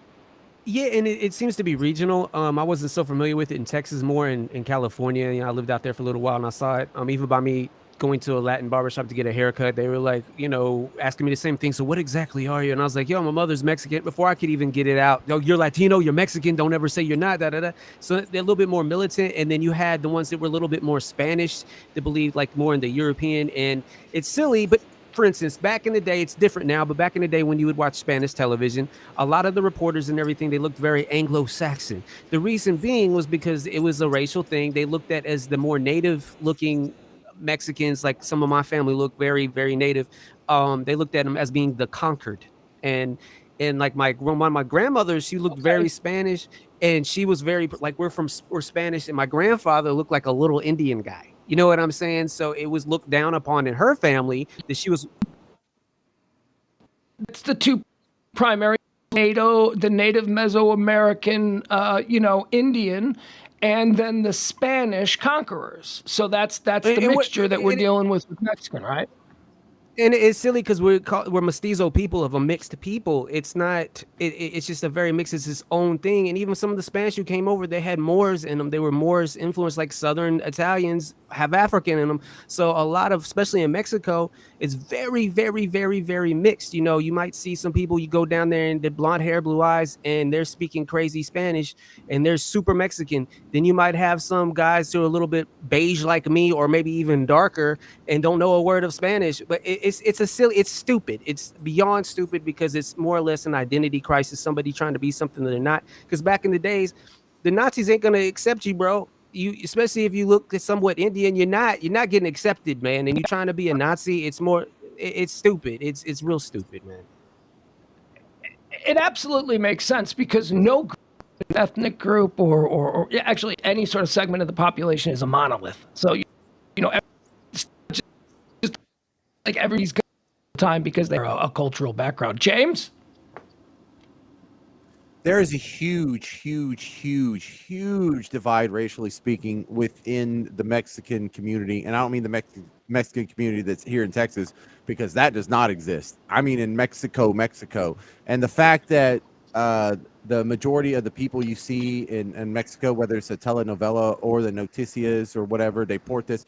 Yeah, and it seems to be regional. I wasn't so familiar with it in Texas, more in California. I lived out there for a little while, and I saw it even by me going to a Latin barbershop to get a haircut. They were like, you know, asking me the same thing. So what exactly are you? And I was like, yo, my mother's Mexican. Before I could even get it out, yo, you're Latino, you're Mexican. Don't ever say you're not. Da, da, da. So they're a little bit more militant. And then you had the ones that were a little bit more Spanish, that believed like more in the European. And it's silly, but for instance, back in the day, it's different now, but back in the day when you would watch Spanish television, a lot of the reporters and everything, they looked very Anglo-Saxon. The reason being was because it was a racial thing. They looked at as the more native looking Mexicans, like some of my family look very, very native. They looked at them as being the conquered. And like one of my grandmothers, she looked very Spanish, and she was very like we're Spanish, and my grandfather looked like a little Indian guy. You know what I'm saying? So it was looked down upon in her family that she was. It's the two primary the native Mesoamerican, Indian, and then the Spanish conquerors. So that's the mixture that we're dealing with Mexican, right? And it's silly because we're mestizo people of a mixed people. It's not. It's just a very mixed. It's its own thing. And even some of the Spanish who came over, they had Moors in them. They were Moors influenced, like Southern Italians have African in them. So a lot of, especially in Mexico, it's very, very, very, very mixed. You know, you might see some people, you go down there and they're blonde hair, blue eyes, and they're speaking crazy Spanish, and they're super Mexican. Then you might have some guys who are a little bit beige like me, or maybe even darker, and don't know a word of Spanish. But it's stupid. It's beyond stupid because it's more or less an identity crisis. Somebody trying to be something that they're not. Because back in the days, the Nazis ain't gonna accept you, bro. You, especially if you look somewhat Indian, you're not getting accepted, man. And you're trying to be a Nazi. It's stupid. It's real stupid, man. It absolutely makes sense because no ethnic group or actually any sort of segment of the population is a monolith. So just like everybody's got time because they're a cultural background. James? There is a huge divide, racially speaking, within the Mexican community. And I don't mean the Mexican community that's here in Texas, because that does not exist. I mean in Mexico. And the fact that the majority of the people you see in Mexico, whether it's a telenovela or the noticias or whatever, Deportes,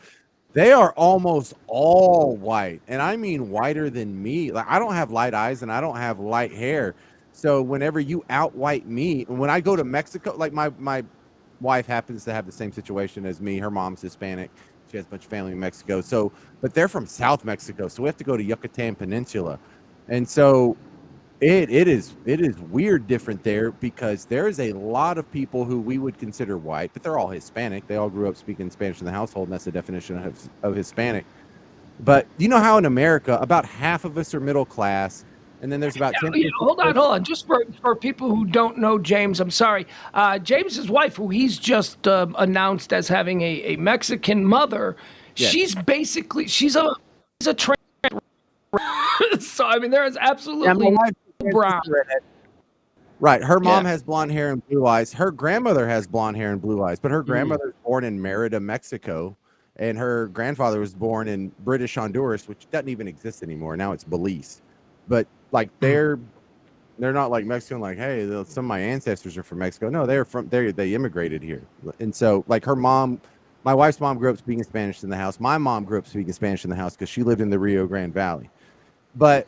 they are almost all white. And I mean whiter than me. Like, I don't have light eyes and I don't have light hair. So whenever you out-white me, and when I go to Mexico, like my wife happens to have the same situation as me. Her mom's Hispanic. She has a bunch of family in Mexico. So, but they're from South Mexico. So we have to go to Yucatan Peninsula. And so it is weird different there, because there is a lot of people who we would consider white, but they're all Hispanic. They all grew up speaking Spanish in the household, and that's the definition of Hispanic. But you know how in America, about half of us are middle class, and then there's about 10%. Hold on. Just for people who don't know James, I'm sorry. James's wife, who he's just announced as having a Mexican mother, Yes. she's a trans. So I mean, there is absolutely my wife brown. Right. Her mom has blonde hair and blue eyes. Her grandmother has blonde hair and blue eyes, but her grandmother was born in Merida, Mexico, and her grandfather was born in British Honduras, which doesn't even exist anymore. Now it's Belize. But like they're not like Mexican, like, hey, some of my ancestors are from Mexico. No, they immigrated here. And so like her mom, my wife's mom, grew up speaking Spanish in the house. My mom grew up speaking Spanish in the house because she lived in the Rio Grande Valley. But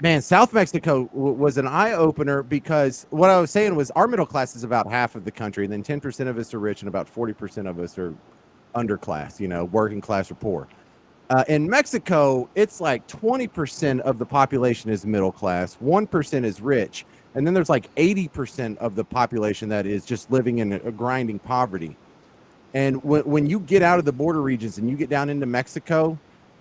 man, South Mexico was an eye opener, because what I was saying was our middle class is about half of the country, and then 10% of us are rich and about 40% of us are underclass, working class or poor. In Mexico, it's like 20% of the population is middle class, 1% is rich, and then there's like 80% of the population that is just living in a grinding poverty. And when you get out of the border regions and you get down into Mexico,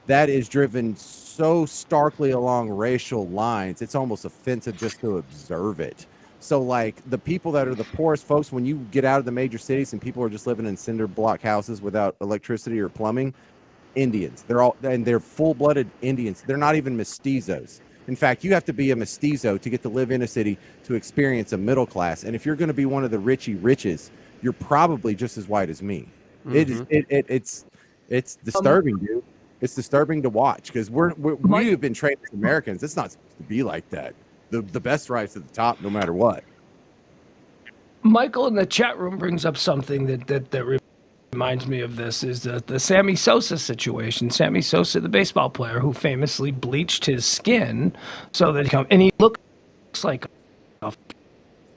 that is driven so starkly along racial lines, it's almost offensive just to observe it. So like the people that are the poorest folks, when you get out of the major cities and people are just living in cinder block houses without electricity or plumbing, Indians. They're full-blooded Indians. They're not even mestizos. In fact, you have to be a mestizo to get to live in a city to experience a middle class. And if you're going to be one of the riches, you're probably just as white as me. It's disturbing, dude. It's disturbing to watch, because we have been trained as Americans. It's not supposed to be like that. The best rights at the top, no matter what. Michael in the chat room brings up something that reminds me of this is the Sammy Sosa situation. Sammy Sosa, the baseball player who famously bleached his skin so that and he looks like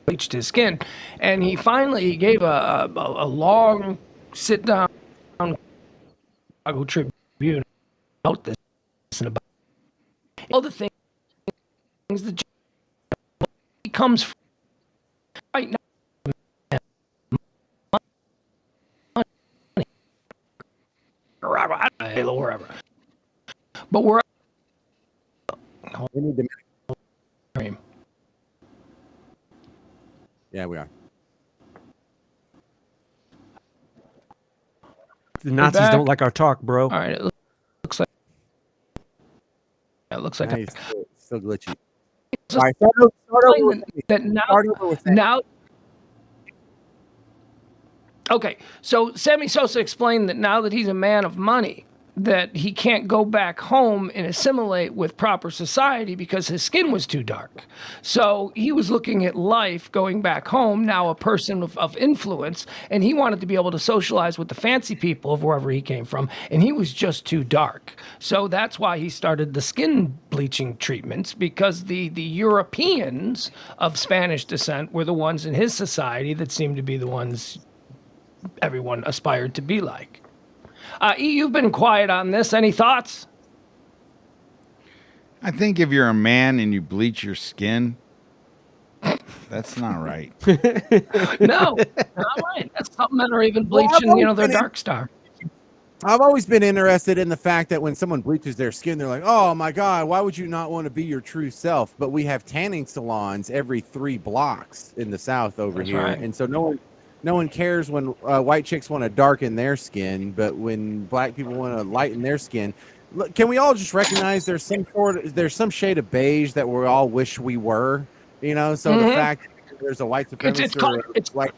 bleached his skin, and he finally gave a long sit down Chicago Tribune about this and about all the things that he comes from right now. Wherever. But we're We need to. Yeah, we are. The Nazis back. don't like our talk, bro. all right. It looks like Now you're still glitchy. So All right, start over with me. that now Start over with me. now. Okay, so Sammy Sosa explained that now that he's a man of money, that he can't go back home and assimilate with proper society because his skin was too dark. So he was looking at life going back home, now a person of influence, and he wanted to be able to socialize with the fancy people of wherever he came from, and he was just too dark. So that's why he started the skin bleaching treatments, because the Europeans of Spanish descent were the ones in his society that seemed to be the ones everyone aspired to be like. E, you've been quiet on this. Any thoughts? I think if you're a man and you bleach your skin, that's not right. No, not right. That's something that are even bleaching, their dark star. I've always been interested in the fact that when someone bleaches their skin, they're like, "Oh my God, why would you not want to be your true self?" But we have tanning salons every 3 blocks in the South over That's here, right. and so no one cares when white chicks want to darken their skin, but when black people want to lighten their skin, look, can we all just recognize there's some shade of beige that we all wish we were, So the fact that there's a white supremacist, it's like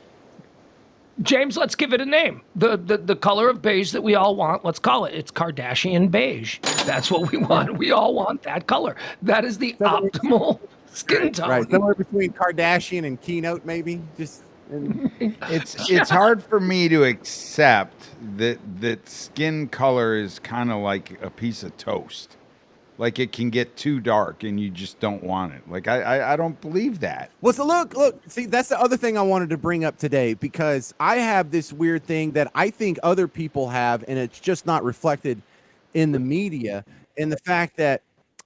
James. Let's give it a name. The color of beige that we all want. Let's call it. It's Kardashian beige. That's what we want. We all want that color. That is the optimal skin tone. right, somewhere between Kardashian and Keynote, maybe just. It's hard for me to accept that skin color is kind of like a piece of toast. Like it can get too dark and you just don't want it. Like I don't believe that. Well, so look, see, that's the other thing I wanted to bring up today, because I have this weird thing that I think other people have, and it's just not reflected in the media. And the fact that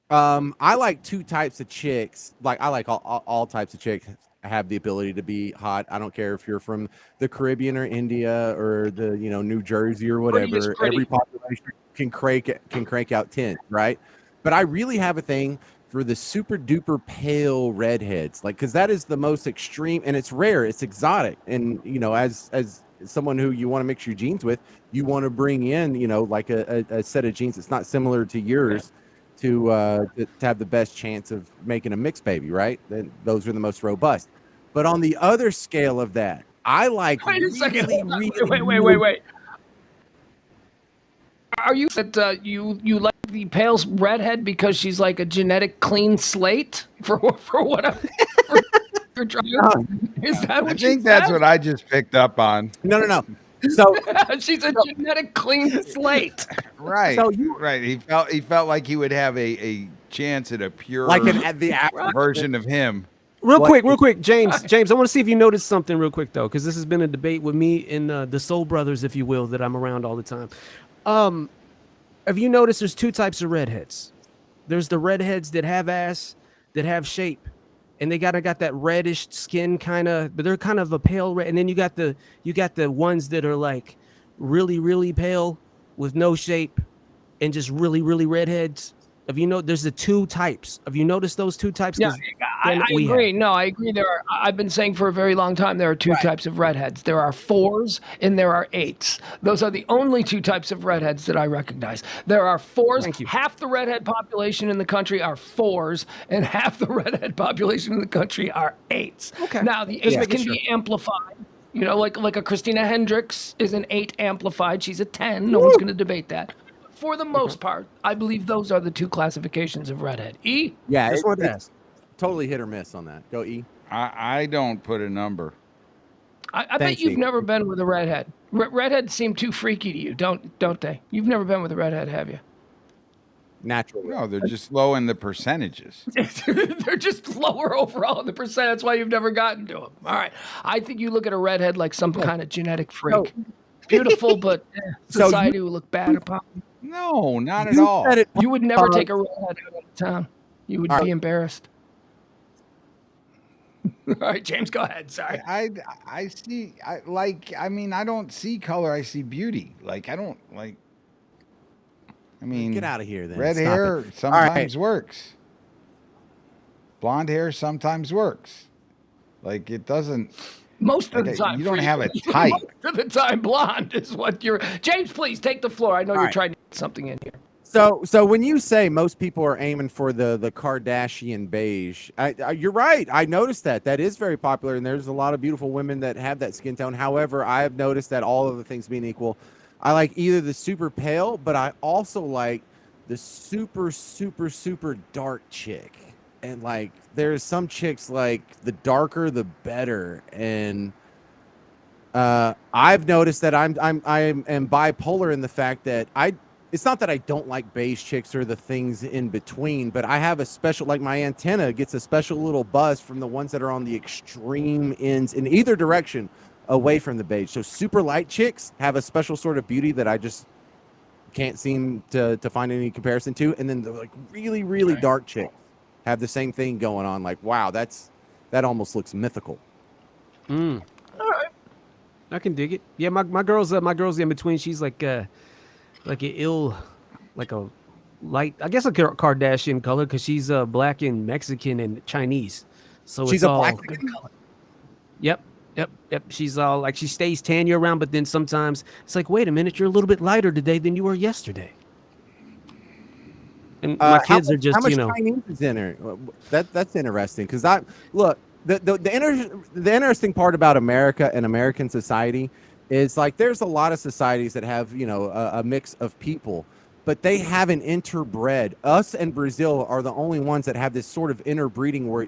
I like 2 types of chicks. Like I like all types of chicks have the ability to be hot. I don't care if you're from the Caribbean or India or the New Jersey or whatever. Every population can crank out 10, right? But I really have a thing for the super duper pale redheads, like, because that is the most extreme, and it's rare, it's exotic, and as someone who you want to mix your genes with, you want to bring in like a set of genes that's not similar to yours. To have the best chance of making a mixed baby, right? Then those are the most robust. But on the other scale of that, I like Wait a second. really. Wait. Are you that you like the pale redhead because she's like a genetic clean slate for whatever you're trying? Is that what I think that's what I just picked up on. No. So she's a genetic clean slate. Right. So right. He felt like he would have a chance at a pure like the version of him. Real quick, James, I want to see if you noticed something real quick, though, because this has been a debate with me and the Soul Brothers, if you will, that I'm around all the time. Have you noticed there's 2 types of redheads? There's the redheads that have ass, that have shape, and they got that reddish skin but they're kind of a pale red. And then you got the ones that are like really, really pale with no shape and just really, really redheads. There's the 2 types. Have you noticed those 2 types? Yeah, I agree. No, I agree. I've been saying for a very long time there are 2 types of redheads. There are 4s and there are 8s. Those are the only 2 types of redheads that I recognize. There are 4s. Thank you. Half Half the redhead population in the country are 4s, and half the redhead population in the country are 8s. Okay. Now the 8s can be amplified. Like a Christina Hendricks is an 8 amplified. She's a 10. No one's going to debate that. For the most part, I believe those are the 2 classifications of redhead. E? Yeah, it's totally hit or miss on that. Go E. I don't put a number. I bet you've never been with a redhead. Redheads seem too freaky to you, don't they? You've never been with a redhead, have you? Natural. No, they're just low in the percentages. They're just lower overall in the percent. That's why you've never gotten to them. All right. I think you look at a redhead like some kind of genetic freak. Beautiful, but society will look bad upon you. No, not at You all. said it. You would never take a redhead out of town. You would be embarrassed. All right, James, go ahead. Sorry. I see. I mean, I don't see color. I see beauty. Like I don't like. I mean, Get out of here then. Red Stop hair it. sometimes works. Blonde hair sometimes works. Like it doesn't. Most of Like the time. you don't for have you. a type. Most of the time, blonde is what you're. James, please take the floor. I know you're trying to get something in here. So when you say most people are aiming for the Kardashian beige, you're right. I noticed that. That is very popular, and there's a lot of beautiful women that have that skin tone. However, I have noticed that all of the things being equal, I like either the super pale, but I also like the super, super, super dark chick. And like there's some chicks like the darker the better. And I've noticed that I am bipolar in the fact that it's not that I don't like beige chicks or the things in between, but I have a special, like my antenna gets a special little buzz from the ones that are on the extreme ends in either direction away from the beige. So super light chicks have a special sort of beauty that I just can't seem to find any comparison to. And then the like really, really dark chicks have the same thing going on. Like, wow, that almost looks mythical. All right. I can dig it. Yeah, my girl's in between. She's like a light, I guess a Kardashian color because she's black and Mexican and Chinese. So she's it's a all black color. Yep. She's all like she stays tan year round, but then sometimes it's like, wait a minute, you're a little bit lighter today than you were yesterday. And my kids are just, how much Chinese is in her? That's interesting because the interesting part about America and American society is like there's a lot of societies that have a mix of people, but they haven't interbred. Us and Brazil are the only ones that have this sort of interbreeding where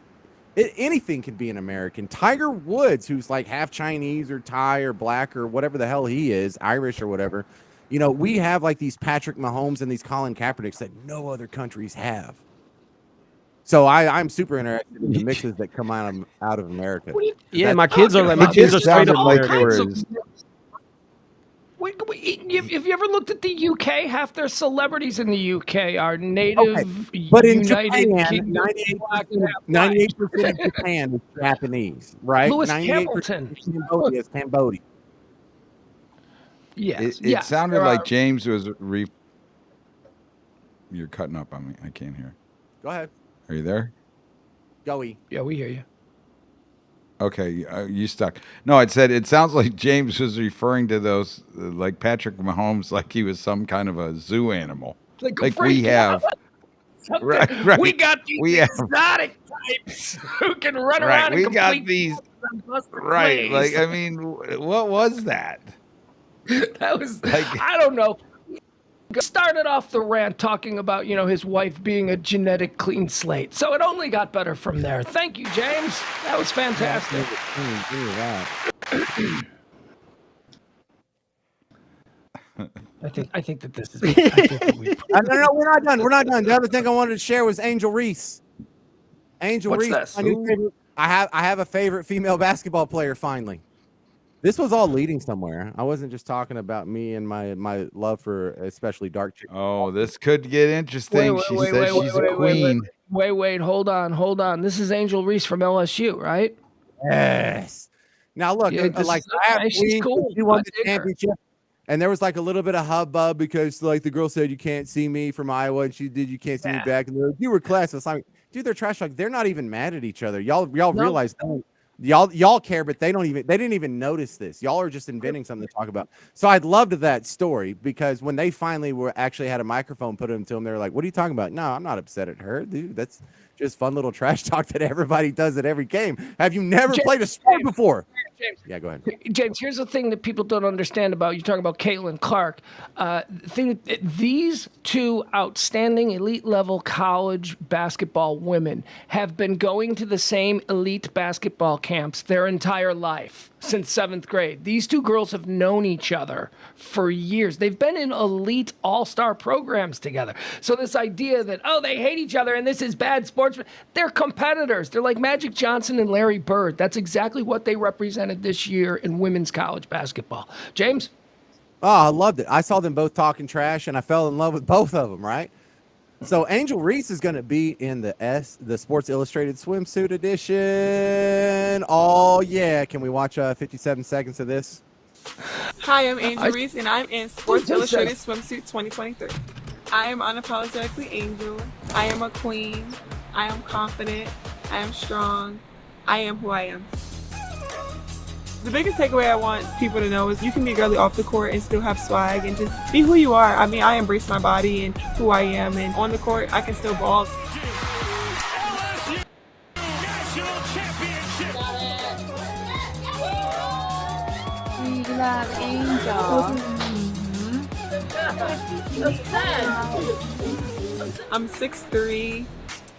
anything can be an American. Tiger Woods, who's like half Chinese or Thai or black or whatever the hell he is, Irish or whatever. We have like these Patrick Mahomes and these Colin Kaepernicks that no other countries have. So I'm super interested in the mixes that come out of America. Yeah, my kids are straight up like American. they were. If you ever looked at the UK, half their celebrities in the UK are native. But in United Japan, Kingdom, 98% of Japan is Japanese, right? Lewis 98% Hamilton. of Cambodia is Cambodia. Yes, It sounded like James was You're cutting up on me. I can't hear. Go ahead. Are you there? Goey. Yeah, we hear you. Okay, you stuck. No, it said it sounds like James was referring to those like Patrick Mahomes, like he was some kind of a zoo animal, like we have. Right. We got these exotic types who can run around. We got these. Right. Plays. Like I mean, what was that? That was I don't know. Started off the rant talking about his wife being a genetic clean slate, so it only got better from there. Thank you, James. That was fantastic. I think that this is. I think that No, we're not done. We're not done. The other thing I wanted to share was Angel Reese. Angel What's Reese. this? My new favorite, I have a favorite female basketball player. Finally, this was all leading somewhere. I wasn't just talking about me and my love for especially dark chicks. Oh, this could get interesting. She says she's a queen. Wait, hold on. This is Angel Reese from LSU, right? Yes. Now look, she's cool. She won the championship, and there was like a little bit of hubbub because like the girl said you can't see me from Iowa, and you can't see me back, and they're like, you were classless. I'm like, dude, they're trash. Like they're not even mad at each other. Y'all realize y'all care, but they didn't even notice this. Y'all are just inventing something to talk about. So I loved that story because when they finally actually had a microphone put into them, they were like, what are you talking about? No, I'm not upset at her, dude. That's just fun little trash talk that everybody does at every game. Have you never played a sport before? James. Yeah, go ahead. James, here's the thing that people don't understand about you're talking about Caitlin Clark. These two outstanding elite level college basketball women have been going to the same elite basketball camps their entire life since 7th grade. These two girls have known each other for years. They've been in elite all-star programs together. So this idea that, oh, they hate each other and this is bad sports, they're competitors. They're like Magic Johnson and Larry Bird. That's exactly what they represented this year in women's college basketball. James? Oh, I loved it. I saw them both talking trash, and I fell in love with both of them, right? So Angel Reese is going to be in the Sports Illustrated swimsuit edition. Oh, yeah. Can we watch 57 seconds of this? Hi, I'm Angel Reese, and I'm in Sports Illustrated Swimsuit 2023. I am unapologetically Angel. I am a queen. I am confident. I am strong. I am who I am. The biggest takeaway I want people to know is you can be girly off the court and still have swag and just be who you are. I mean, I embrace my body and who I am, and on the court, I can still ball. We love Angel. I'm 6'3".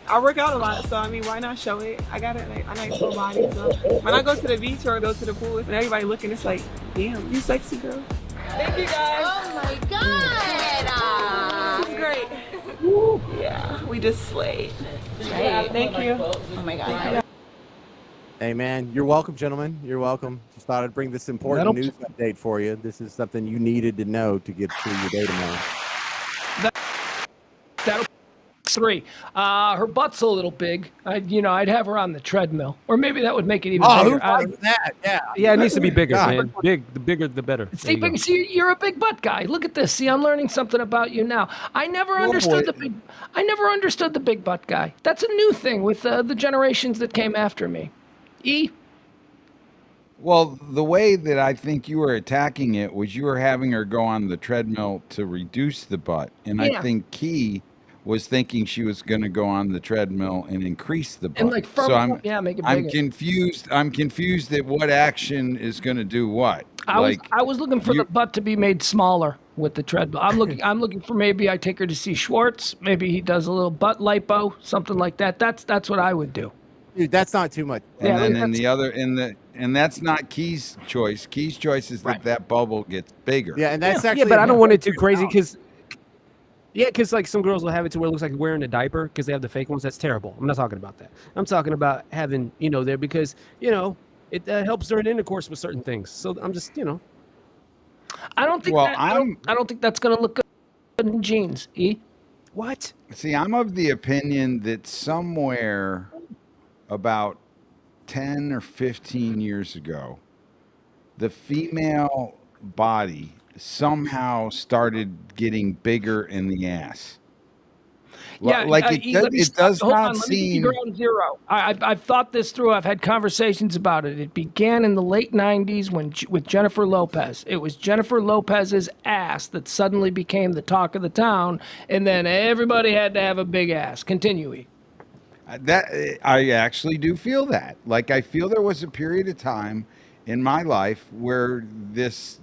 I work out a lot, so I mean, why not show it? I got a nice full body, so when I go to the beach or go to the pool, and everybody looking, it's like, damn, you sexy girl. Thank you guys. Oh my God. This is great. Yeah, we just slayed. Right. Thank you. Oh my God. Hey, man, you're welcome, gentlemen. You're welcome. Just thought I'd bring this important news update for you. This is something you needed to know to get through your day tomorrow. That'll 3. Her butt's a little big. I'd have her on the treadmill, or maybe that would make it even bigger. Who likes that? Yeah. Yeah, it needs to be bigger, God. man. The bigger, the better. See, you're a big butt guy. Look at this. See, I'm learning something about you now. I never understood the big butt guy. That's a new thing with the generations that came after me. Well, the way that I think you were attacking it was you were having her go on the treadmill to reduce the butt. And Yeah. I think Key was thinking she was going to go on the treadmill and increase the butt. And like so make it bigger. I'm confused at what action is going to do what. I was looking for the butt to be made smaller with the treadmill. I'm looking for maybe I take her to see Schwartz. Maybe he does a little butt lipo, something like that. That's what I would do. Dude, that's not too much. And then and that's not Key's choice. Key's choice is that bubble gets bigger. Yeah, and that's actually. Yeah, but I don't want it too crazy because. Yeah, because like some girls will have it to where it looks like wearing a diaper because they have the fake ones. That's terrible. I'm not talking about that. I'm talking about having, there because, it helps during intercourse with certain things. So I'm just, I don't think I don't think that's going to look good in jeans. What? See, I'm of the opinion that somewhere about 10 or 15 years ago, the female body somehow started getting bigger in the ass. Yeah, like it does not seem. Ground zero. I've thought this through. I've had conversations about it. It began in the late '90s with Jennifer Lopez. It was Jennifer Lopez's ass that suddenly became the talk of the town, and then everybody had to have a big ass. Continue. That I actually do feel that. Like I feel there was a period of time in my life where this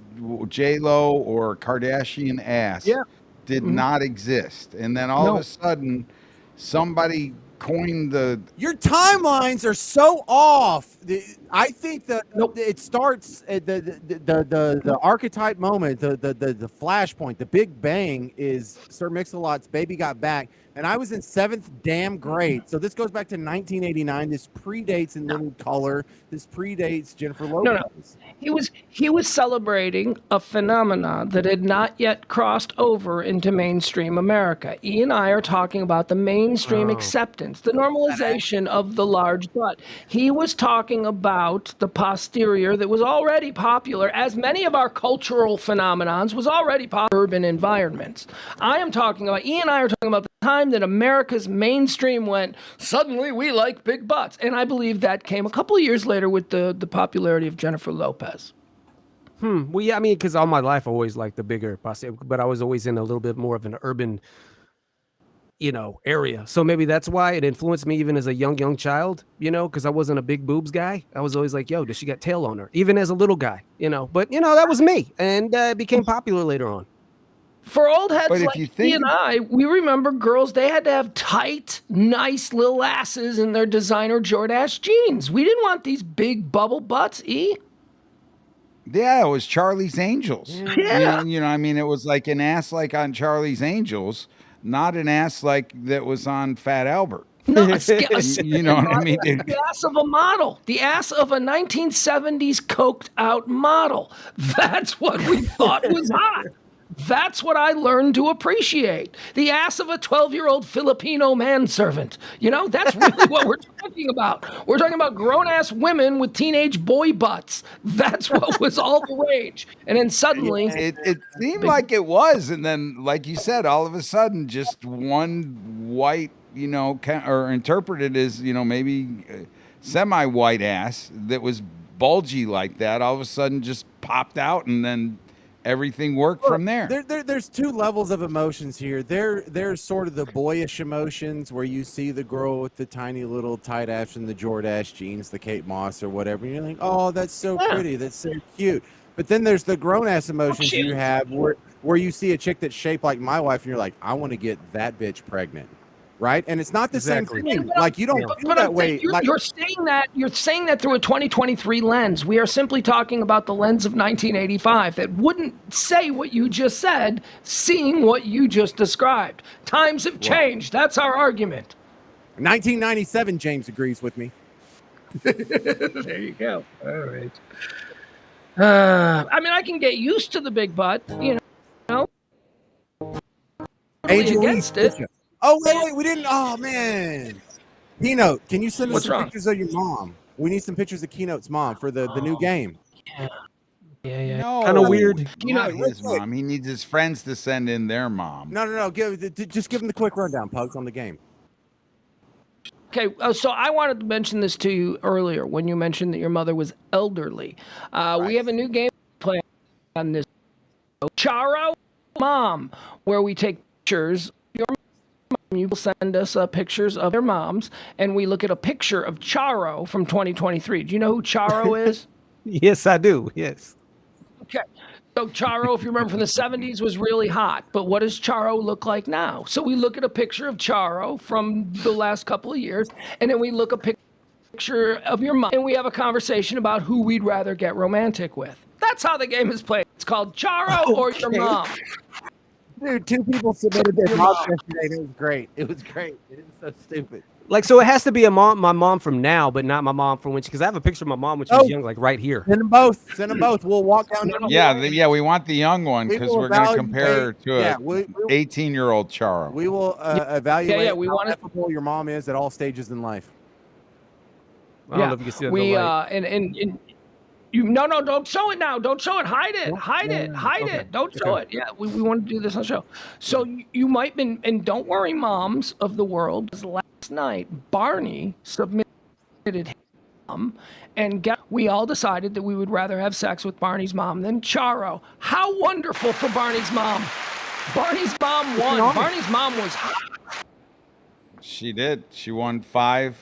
J-Lo or Kardashian ass did not exist. And then all of a sudden somebody coined your timelines are so off. I think that it starts at the archetype moment, the flashpoint, the big bang is Sir Mix-a-Lot's Baby Got Back. And I was in 7th damn grade. So this goes back to 1989. This predates In Living Color. This predates Jennifer Lopez. No. He was celebrating a phenomenon that had not yet crossed over into mainstream America. E and I are talking about the mainstream acceptance, the normalization of the large butt. He was talking about the posterior that was already popular, as many of our cultural phenomenons was already popular in urban environments. E and I are talking about the time that America's mainstream went, suddenly we like big butts. And I believe that came a couple of years later with the popularity of Jennifer Lopez. Well, yeah, I mean, because all my life I always liked the bigger posterior, but I was always in a little bit more of an urban area. So maybe that's why it influenced me even as a young child, because I wasn't a big boobs guy. I was always like, yo, does she got tail on her? Even as a little guy, but that was me. And it became popular later on. For old heads But if like you he think and I, we remember girls, they had to have tight, nice little asses in their designer Jordache jeans. We didn't want these big bubble butts, Yeah, it was Charlie's Angels. Yeah. I mean, it was like an ass like on Charlie's Angels, not an ass like that was on Fat Albert. No, You know what I mean? the ass of a model, the ass of a 1970s coked out model. That's what we thought was hot. That's what I learned to appreciate. The ass of a 12-year-old Filipino manservant. That's really what we're talking about. We're talking about grown-ass women with teenage boy butts. That's what was all the rage. And then suddenly... It seemed like it was. And then, like you said, all of a sudden, just one white, or interpreted as, maybe semi-white ass that was bulgy like that, all of a sudden just popped out, and then everything worked from there. There's two levels of emotions here. There's sort of the boyish emotions where you see the girl with the tiny little tight ass and the Jordache jeans, the Kate Moss or whatever. And you're like, oh, that's so pretty. That's so cute. But then there's the grown ass emotions you have where you see a chick that's shaped like my wife and you're like, I want to get that bitch pregnant. Right, and it's not the same thing. Like you don't feel that way. You're saying that through a 2023 lens. We are simply talking about the lens of 1985 that wouldn't say what you just said, seeing what you just described. Times have changed. That's our argument. 1997, James agrees with me. There you go. All right. I mean, I can get used to the big butt. Totally Angel against it. Oh, wait, we didn't. Oh, man. Keynote, can you send us some wrong? pictures of your mom? We need some pictures of Keynote's mom for the new game. Yeah. No, Kind of weird. Not his mom. He needs his friends to send in their mom. No. Just give him the quick rundown, Pugs, on the game. Okay, so I wanted to mention this to you earlier when you mentioned that your mother was elderly. We have a new game play on this. Charo Mom, where we take pictures of your mom. You will send us pictures of their moms, and we look at a picture of Charo from 2023. Do you know who Charo is? Yes, I do. Yes. Okay. So Charo, if you remember from the 70s, was really hot. But what does Charo look like now? So we look at a picture of Charo from the last couple of years, and then we look at a picture of your mom, and we have a conversation about who we'd rather get romantic with. That's how the game is played. It's called Charo or your mom. Dude, two people submitted their moms yesterday. It was great. It was so stupid. Like, so it has to be my mom from now, but not my mom from when because I have a picture of my mom when she was young, like right here. Send them both. We'll walk down. Yeah, we want the young one because we're going to compare her to a 18-year-old Charo. We will evaluate we how want ethical your mom is at all stages in life. I don't know if you can see that. We and you don't show it now. Don't show it. Hide it. Hide it. Don't show it. Yeah, we want to do this on the show. So you might been, and don't worry, moms of the world. Last night, Barney submitted him, and we all decided that we would rather have sex with Barney's mom than Charo. How wonderful for Barney's mom. Barney's mom won. Barney's mom was hot. She did. She won 5-4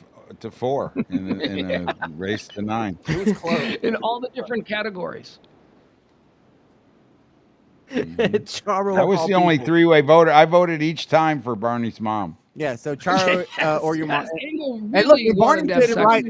in a race to 9. It was close. In all the different categories. Charo. That was the only three-way voter. I voted each time for Barney's mom. Yeah, so Charo or your mom. Hey, look, Barney did it right.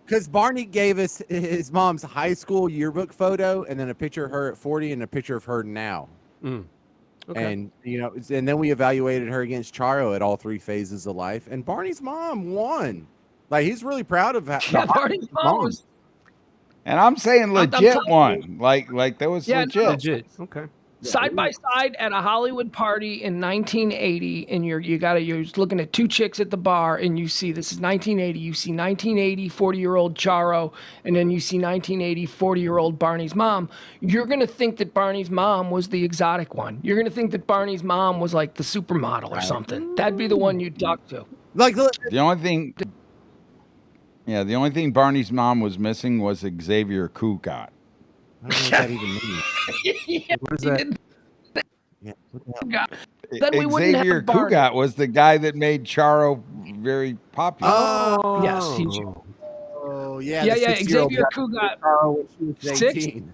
Because Barney gave us his mom's high school yearbook photo and then a picture of her at 40 and a picture of her now. Okay. And and then we evaluated her against Charo at all 3 phases of life, and Barney's mom won. Like, he's really proud of that. Barney's mom was. And I'm saying legit one. Like that was legit. Okay. Side by side at a Hollywood party in 1980, and you're looking at 2 chicks at the bar, and you see this is 1980. You see 1980 40-year-old Charo, and then you see 1980 40-year-old Barney's mom. You're gonna think that Barney's mom was the exotic one. You're gonna think that Barney's mom was like the supermodel or something. That'd be the one you'd talk to. Like, look, The only thing Barney's mom was missing was Xavier Cugat. I don't know what that even means. Yeah, What is that? Yeah, what the hell? then we wouldn't Xavier have Barney. Cugat was the guy that made Charo very popular. Oh, Yes, he's yeah. yeah, the yeah. 6-year-old Xavier got Cugat, Carl when she was 18.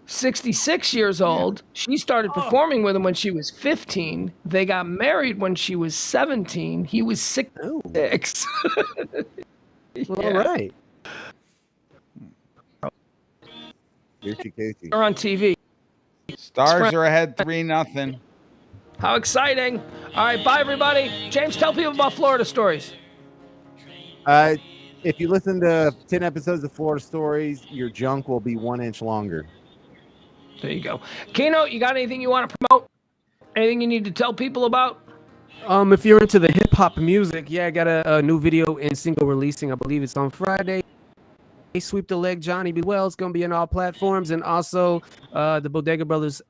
66 years old. She started performing with him when she was 15. They got married when she was 17. He was 6. Well, all right. Casey. Are on TV. Stars are ahead 3-0. How exciting. All right, bye, everybody. James, tell people about Florida stories. If you listen to 10 episodes of Florida Stories, your junk will be 1 inch longer. There you go. Keno, you got anything you want to promote? Anything you need to tell people about? If you're into the hip hop music, yeah, I got a new video and single releasing. I believe it's on Friday. Sweep the Leg, Johnny B. Well. It's going to be on all platforms, and also the Bodega Brothers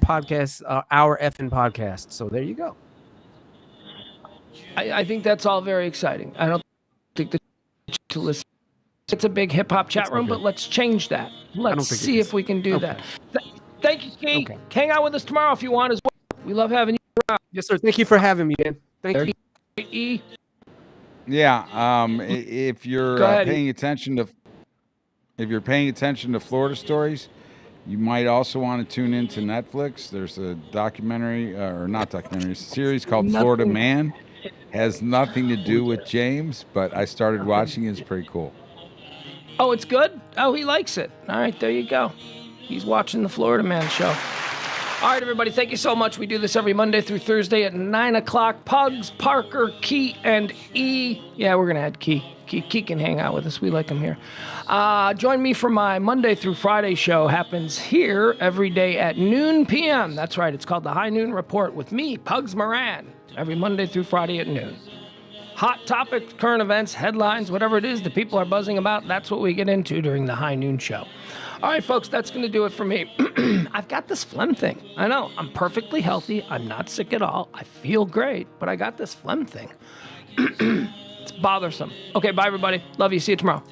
podcast, Our Effing Podcast. So there you go. I think that's all very exciting. I don't think that to listen. It's a big hip hop chat room, but let's change that. Let's see if we can do that. Thank you, Key. Okay. Hang out with us tomorrow if you want as well. We love having you around. Yes, sir. Thank you for having me, man. Thank you. E. Yeah. If you're Go ahead. paying attention to Florida Stories, you might also want to tune into Netflix. There's a documentary, or not documentary, it's a series called Florida Man. Has nothing to do with James, but I started watching it. It's pretty cool. Oh, it's good? Oh, he likes it. All right, there you go. He's watching the Florida Man show. All right, everybody, thank you so much. We do this every Monday through Thursday at 9 o'clock. Pugs, Parker, Key, and E. Yeah, we're going to add Key. Key can hang out with us. We like him here. Join me for my Monday through Friday show. Happens here every day at noon p.m. That's right. It's called the High Noon Report with me, Pugs Moran, every Monday through Friday at noon. Hot topics, current events, headlines, whatever it is that people are buzzing about, that's what we get into during the High Noon Show. All right, folks, that's going to do it for me. I've got this phlegm thing. I know, I'm perfectly healthy. I'm not sick at all. I feel great, but I got this phlegm thing. It's bothersome. Okay, bye, everybody. Love you. See you tomorrow.